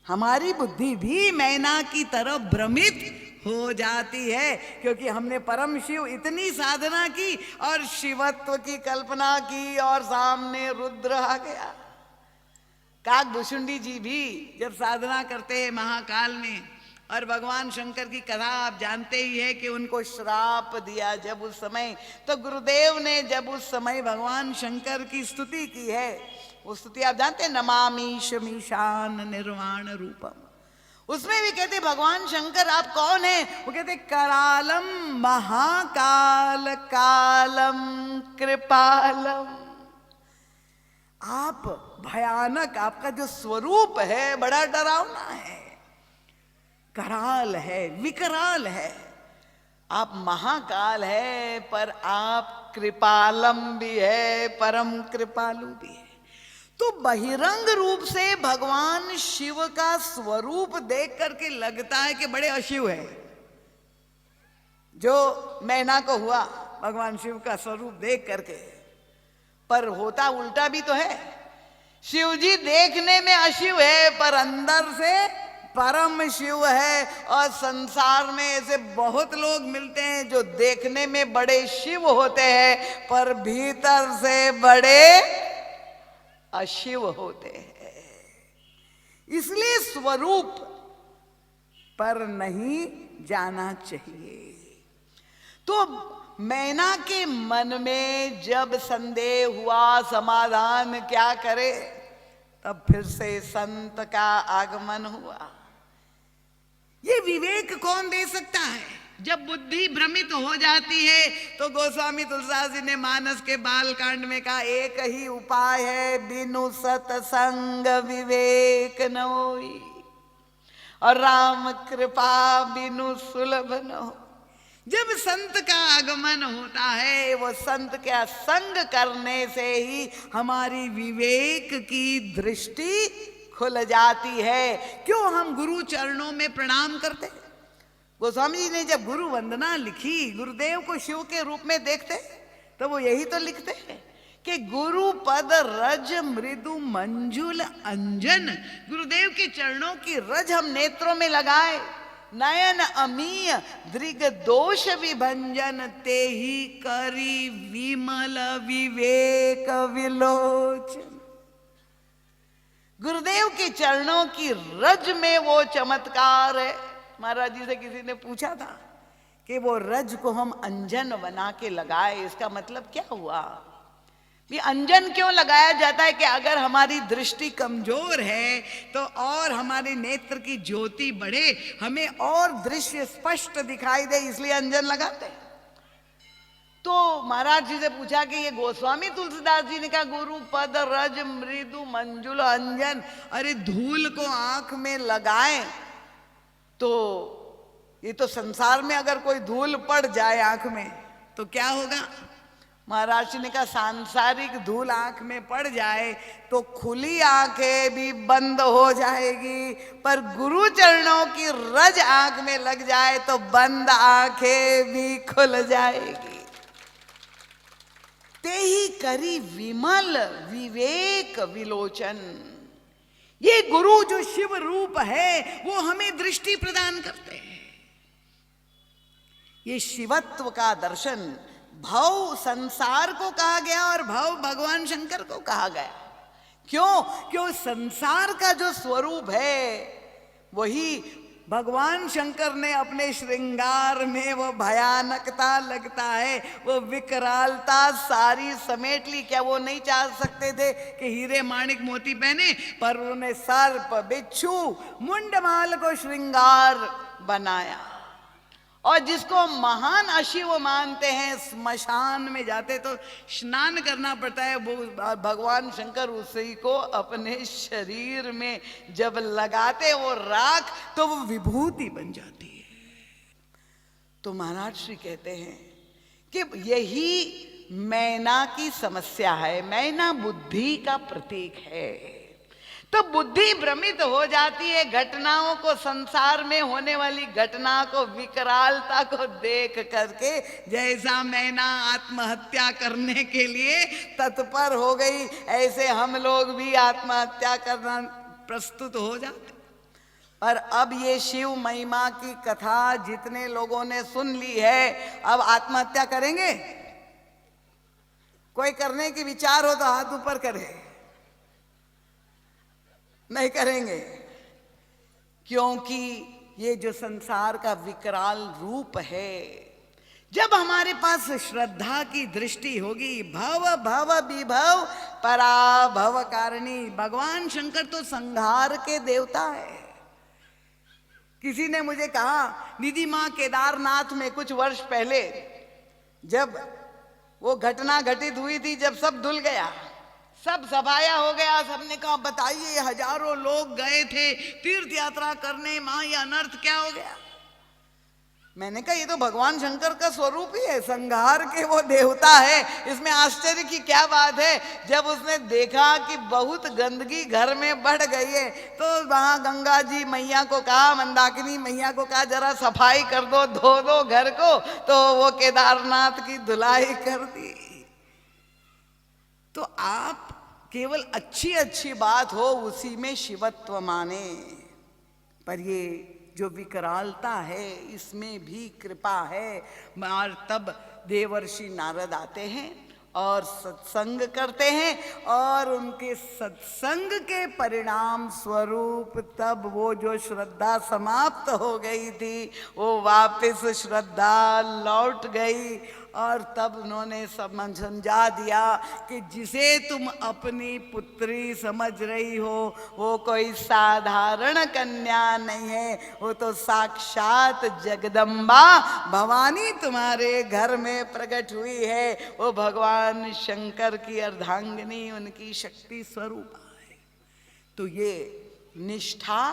हमारी बुद्धि भी मैना की तरह भ्रमित हो जाती है, क्योंकि हमने परम शिव इतनी साधना की और शिवत्व की कल्पना की और सामने रुद्र आ गया। काकभूषुंडी जी भी जब साधना करते हैं महाकाल में, और भगवान शंकर की कथा आप जानते ही है कि उनको श्राप दिया जब उस समय, तो गुरुदेव ने जब उस समय भगवान शंकर की स्तुति की है, वो स्तुति आप जानते हैं, नमामीश मीशान निर्वाण रूपम, उसमें भी कहते भगवान शंकर आप कौन है, वो कहते करालम महाकाल कालम कृपालम, आप भयानक, आपका जो स्वरूप है बड़ा डरावना है, कराल है, विकराल है, आप महाकाल है, पर आप कृपालम भी है, परम कृपालु भी है। तो बहिरंग रूप से भगवान शिव का स्वरूप देख करके लगता है कि बड़े अशिव है, जो मैना को हुआ भगवान शिव का स्वरूप देख करके, पर होता उल्टा भी तो है। शिव जी देखने में अशिव है पर अंदर से परम शिव है, और संसार में ऐसे बहुत लोग मिलते हैं जो देखने में बड़े शिव होते हैं पर भीतर से बड़े अशिव होते हैं। इसलिए स्वरूप पर नहीं जाना चाहिए। तो मैना के मन में जब संदेह हुआ समाधान क्या करे, तब फिर से संत का आगमन हुआ। ये विवेक कौन दे सकता है? जब बुद्धि भ्रमित हो जाती है तो गोस्वामी तुलसीदास जी ने मानस के बाल कांड में कहा, एक ही उपाय है, बिनु सतसंग विवेक न होई, और राम कृपा बिनु सुलभ न हो। जब संत का आगमन होता है, वो संत का संग करने से ही हमारी विवेक की दृष्टि खुल जाती है। क्यों हम गुरु चरणों में प्रणाम करते? गोस्वामी जी ने जब गुरु वंदना लिखी, गुरुदेव को शिव के रूप में देखते, तो वो यही तो लिखते हैं कि गुरु पद रज मृदु मंजुल अंजन, गुरुदेव के चरणों की रज हम नेत्रों में लगाए, नयन अमीय दृग दोष विभंजन, ते ही करी विमल विवेक विलोचन। गुरुदेव के चरणों की रज में वो चमत्कार है। महाराज जी से किसी ने पूछा था कि वो रज को हम अंजन बना के लगाए, इसका मतलब क्या हुआ? ये अंजन क्यों लगाया जाता है? कि अगर हमारी दृष्टि कमजोर है तो और हमारे नेत्र की ज्योति बढ़े, हमें और दृश्य स्पष्ट दिखाई दे, इसलिए अंजन लगाते हैं। तो महाराज जी से पूछा कि ये गोस्वामी तुलसीदास जी ने कहा गुरु पद रज मृदु मंजुल अंजन, अरे धूल को आंख में लगाएं तो ये तो संसार में अगर कोई धूल पड़ जाए आंख में तो क्या होगा? महाराज जी ने कहा सांसारिक धूल आंख में पड़ जाए तो खुली आंखें भी बंद हो जाएगी, पर गुरु चरणों की रज आंख में लग जाए तो बंद आंखें भी खुल जाएगी। ते ही करी विमल विवेक विलोचन। ये गुरु जो शिव रूप है वो हमें दृष्टि प्रदान करते हैं। ये शिवत्व का दर्शन, भव संसार को कहा गया और भव भगवान शंकर को कहा गया। क्यों? क्यों संसार का जो स्वरूप है वही भगवान शंकर ने अपने श्रृंगार में वो भयानकता लगता है, वो विकरालता सारी समेट ली। क्या वो नहीं चाह सकते थे कि हीरे माणिक मोती पहने? पर उन्होंने सर्प बिच्छू मुंडमाल को श्रृंगार बनाया। और जिसको महान अशिव मानते हैं, स्मशान में जाते तो स्नान करना पड़ता है, वो भगवान शंकर उसी को अपने शरीर में जब लगाते वो राख, तो वो विभूति बन जाती है। तो महाराज श्री कहते हैं कि यही मैना की समस्या है। मैना बुद्धि का प्रतीक है। तो बुद्धि भ्रमित हो जाती है घटनाओं को, संसार में होने वाली घटना को, विकरालता को देख करके। जैसा मैना आत्महत्या करने के लिए तत्पर हो गई, ऐसे हम लोग भी आत्महत्या करना प्रस्तुत हो जाते। पर अब ये शिव महिमा की कथा जितने लोगों ने सुन ली है, अब आत्महत्या करेंगे? कोई करने की विचार हो तो हाथ ऊपर करे। नहीं करेंगे, क्योंकि ये जो संसार का विकराल रूप है, जब हमारे पास श्रद्धा की दृष्टि होगी, भव भव विभव पराभव कारिणी। भगवान शंकर तो संहार के देवता है। किसी ने मुझे कहा, निधि मां केदारनाथ में कुछ वर्ष पहले जब वो घटना घटित हुई थी, जब सब धुल गया, सब सफाया हो गया, सबने कहा बताइए हजारों लोग गए थे तीर्थ यात्रा करने, मां ये अनर्थ क्या हो गया? मैंने कहा ये तो भगवान शंकर का स्वरूप ही है, संहार के वो देवता है, इसमें आश्चर्य की क्या बात है। जब उसने देखा कि बहुत गंदगी घर में बढ़ गई है, तो वहां गंगा जी मैया को कहा, मंदाकिनी मैया को कहा जरा सफाई कर दो, धो दो घर को, तो वो केदारनाथ की धुलाई कर दी। तो आप केवल अच्छी अच्छी बात हो उसी में शिवत्व माने, पर ये जो विकरालता है इसमें भी कृपा है। और तब देवर्षि नारद आते हैं और सत्संग करते हैं, और उनके सत्संग के परिणाम स्वरूप तब वो जो श्रद्धा समाप्त हो गई थी, वो वापस श्रद्धा लौट गई। और तब उन्होंने समझा दिया कि जिसे तुम अपनी पुत्री समझ रही हो, वो कोई साधारण कन्या नहीं है, वो तो साक्षात जगदम्बा भवानी तुम्हारे घर में प्रकट हुई है। वो भगवान शंकर की अर्धांगिनी, उनकी शक्ति स्वरूप है। तो ये निष्ठा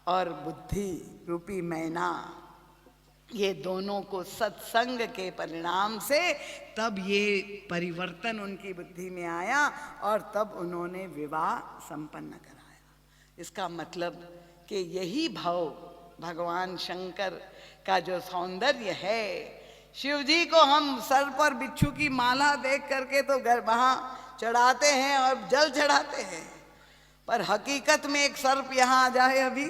और बुद्धि रूपी मैना, ये दोनों को सत्संग के परिणाम से तब ये परिवर्तन उनकी बुद्धि में आया, और तब उन्होंने विवाह संपन्न कराया। इसका मतलब कि यही भाव भगवान शंकर का जो सौंदर्य है। शिव जी को हम सर पर बिच्छू की माला देख करके तो घर वहां चढ़ाते हैं और जल चढ़ाते हैं, पर हकीकत में एक सर्प यहां आ जाए अभी,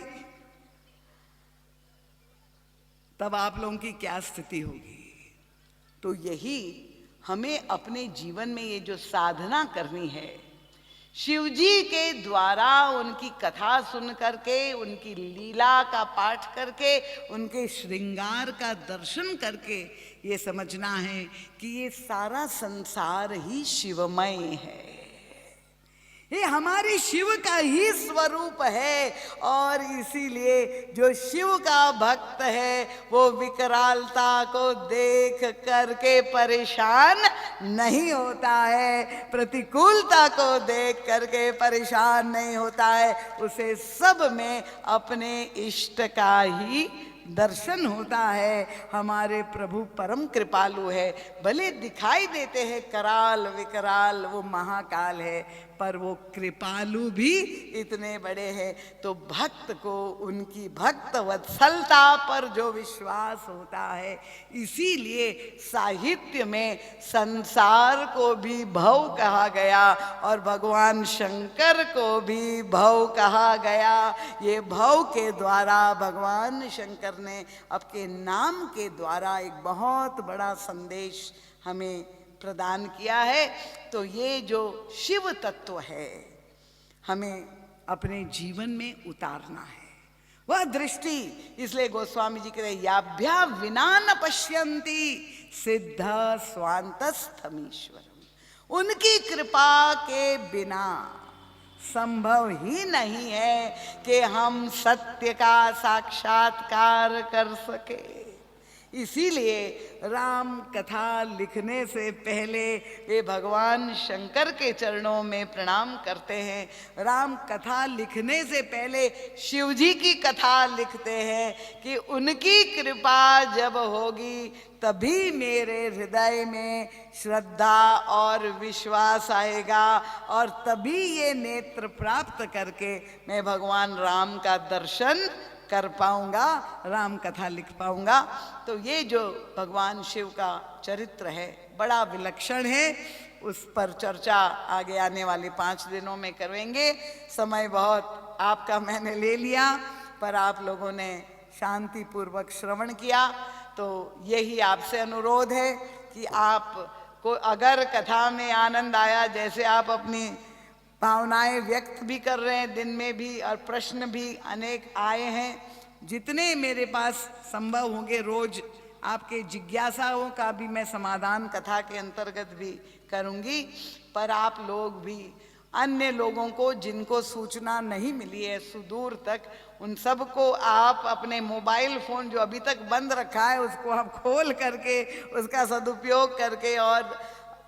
तब आप लोगों की क्या स्थिति होगी। तो यही हमें अपने जीवन में ये जो साधना करनी है, शिव जी के द्वारा उनकी कथा सुन करके, उनकी लीला का पाठ करके, उनके श्रृंगार का दर्शन करके ये समझना है कि ये सारा संसार ही शिवमय है, ये हमारे शिव का ही स्वरूप है। और इसीलिए जो शिव का भक्त है वो विकरालता को देख करके परेशान नहीं होता है, प्रतिकूलता को देख करके परेशान नहीं होता है, उसे सब में अपने इष्ट का ही दर्शन होता है। हमारे प्रभु परम कृपालु है, भले दिखाई देते हैं कराल विकराल, वो महाकाल है, पर वो कृपालु भी इतने बड़े हैं। तो भक्त को उनकी भक्त वत्सलता पर जो विश्वास होता है, इसीलिए साहित्य में संसार को भी भव कहा गया और भगवान शंकर को भी भव कहा गया। ये भव के द्वारा भगवान शंकर ने आपके नाम के द्वारा एक बहुत बड़ा संदेश हमें प्रदान किया है। तो ये जो शिव तत्व है हमें अपने जीवन में उतारना है। वह दृष्टि, इसलिए गोस्वामी जी कहते याभ्या विना न पश्यन्ति सिद्ध स्वांतस्थमीश्वरम। उनकी कृपा के बिना संभव ही नहीं है कि हम सत्य का साक्षात्कार कर सके। इसीलिए राम कथा लिखने से पहले वे भगवान शंकर के चरणों में प्रणाम करते हैं। राम कथा लिखने से पहले शिव जी की कथा लिखते हैं कि उनकी कृपा जब होगी तभी मेरे हृदय में श्रद्धा और विश्वास आएगा और तभी ये नेत्र प्राप्त करके मैं भगवान राम का दर्शन कर पाऊंगा, राम कथा लिख पाऊंगा। तो ये जो भगवान शिव का चरित्र है बड़ा विलक्षण है, उस पर चर्चा आगे आने वाले 5 दिनों में करेंगे। समय बहुत आपका मैंने ले लिया, पर आप लोगों ने शांति पूर्वक श्रवण किया, तो यही आपसे अनुरोध है कि आप को अगर कथा में आनंद आया, जैसे आप अपनी भावनाएं व्यक्त भी कर रहे हैं दिन में भी और प्रश्न भी अनेक आए हैं, जितने मेरे पास संभव होंगे रोज आपके जिज्ञासाओं का भी मैं समाधान कथा के अंतर्गत भी करूंगी। पर आप लोग भी अन्य लोगों को जिनको सूचना नहीं मिली है सुदूर तक, उन सबको आप अपने मोबाइल फोन जो अभी तक बंद रखा है उसको आप खोल करके उसका सदुपयोग करके और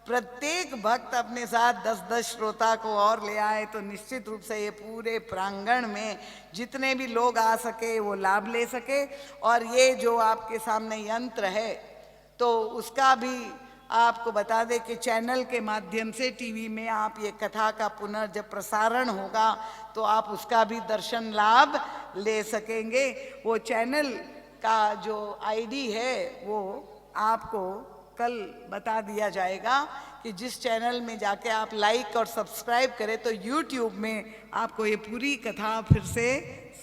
प्रत्येक भक्त अपने साथ 10-10 श्रोता को और ले आए तो निश्चित रूप से ये पूरे प्रांगण में जितने भी लोग आ सके वो लाभ ले सके। और ये जो आपके सामने यंत्र है तो उसका भी आपको बता दें कि चैनल के माध्यम से टीवी में आप ये कथा का जब प्रसारण होगा तो आप उसका भी दर्शन लाभ ले सकेंगे। वो चैनल का जो आईडी है वो आपको कल बता दिया जाएगा कि जिस चैनल में जाके आप लाइक और सब्सक्राइब करें तो YouTube में आपको ये पूरी कथा फिर से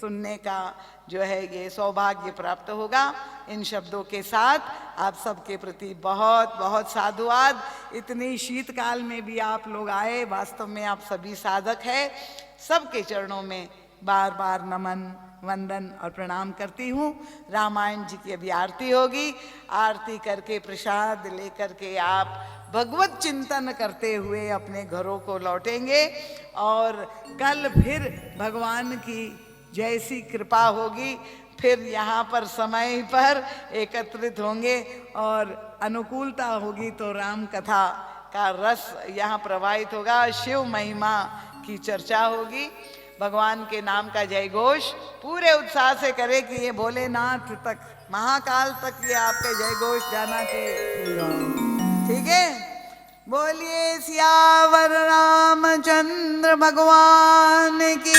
सुनने का जो है ये सौभाग्य प्राप्त होगा। इन शब्दों के साथ आप सबके प्रति बहुत बहुत साधुवाद। इतनी शीतकाल में भी आप लोग आए, वास्तव में आप सभी साधक हैं। सबके चरणों में बार बार नमन वंदन और प्रणाम करती हूँ। रामायण जी की अभी आरती होगी, आरती करके प्रसाद लेकर के आप भगवत चिंतन करते हुए अपने घरों को लौटेंगे और कल फिर भगवान की जैसी कृपा होगी फिर यहाँ पर समय पर एकत्रित होंगे और अनुकूलता होगी तो राम कथा का रस यहाँ प्रवाहित होगा, शिव महिमा की चर्चा होगी, भगवान के नाम का जय घोष पूरे उत्साह से करे कि ये भोलेनाथ तक महाकाल तक ये आपके जय घोष जाना चाहिए। ठीक है, बोलिए सियावर रामचंद्र भगवान की,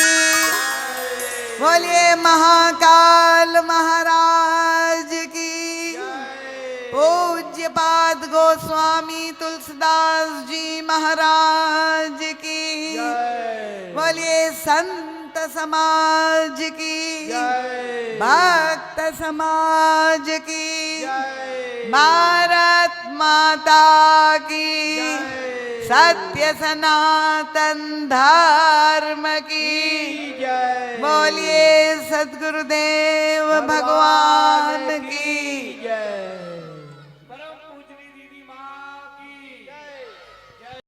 बोलिए महाकाल महाराज की, पूज्य पाद गोस्वामी तुलसीदास जी महाराज की, बोलिए संत समाज की, भक्त समाज की, भारत माता की, सत्य सनातन धर्म की, बोलिए सद्गुरुदेव भगवान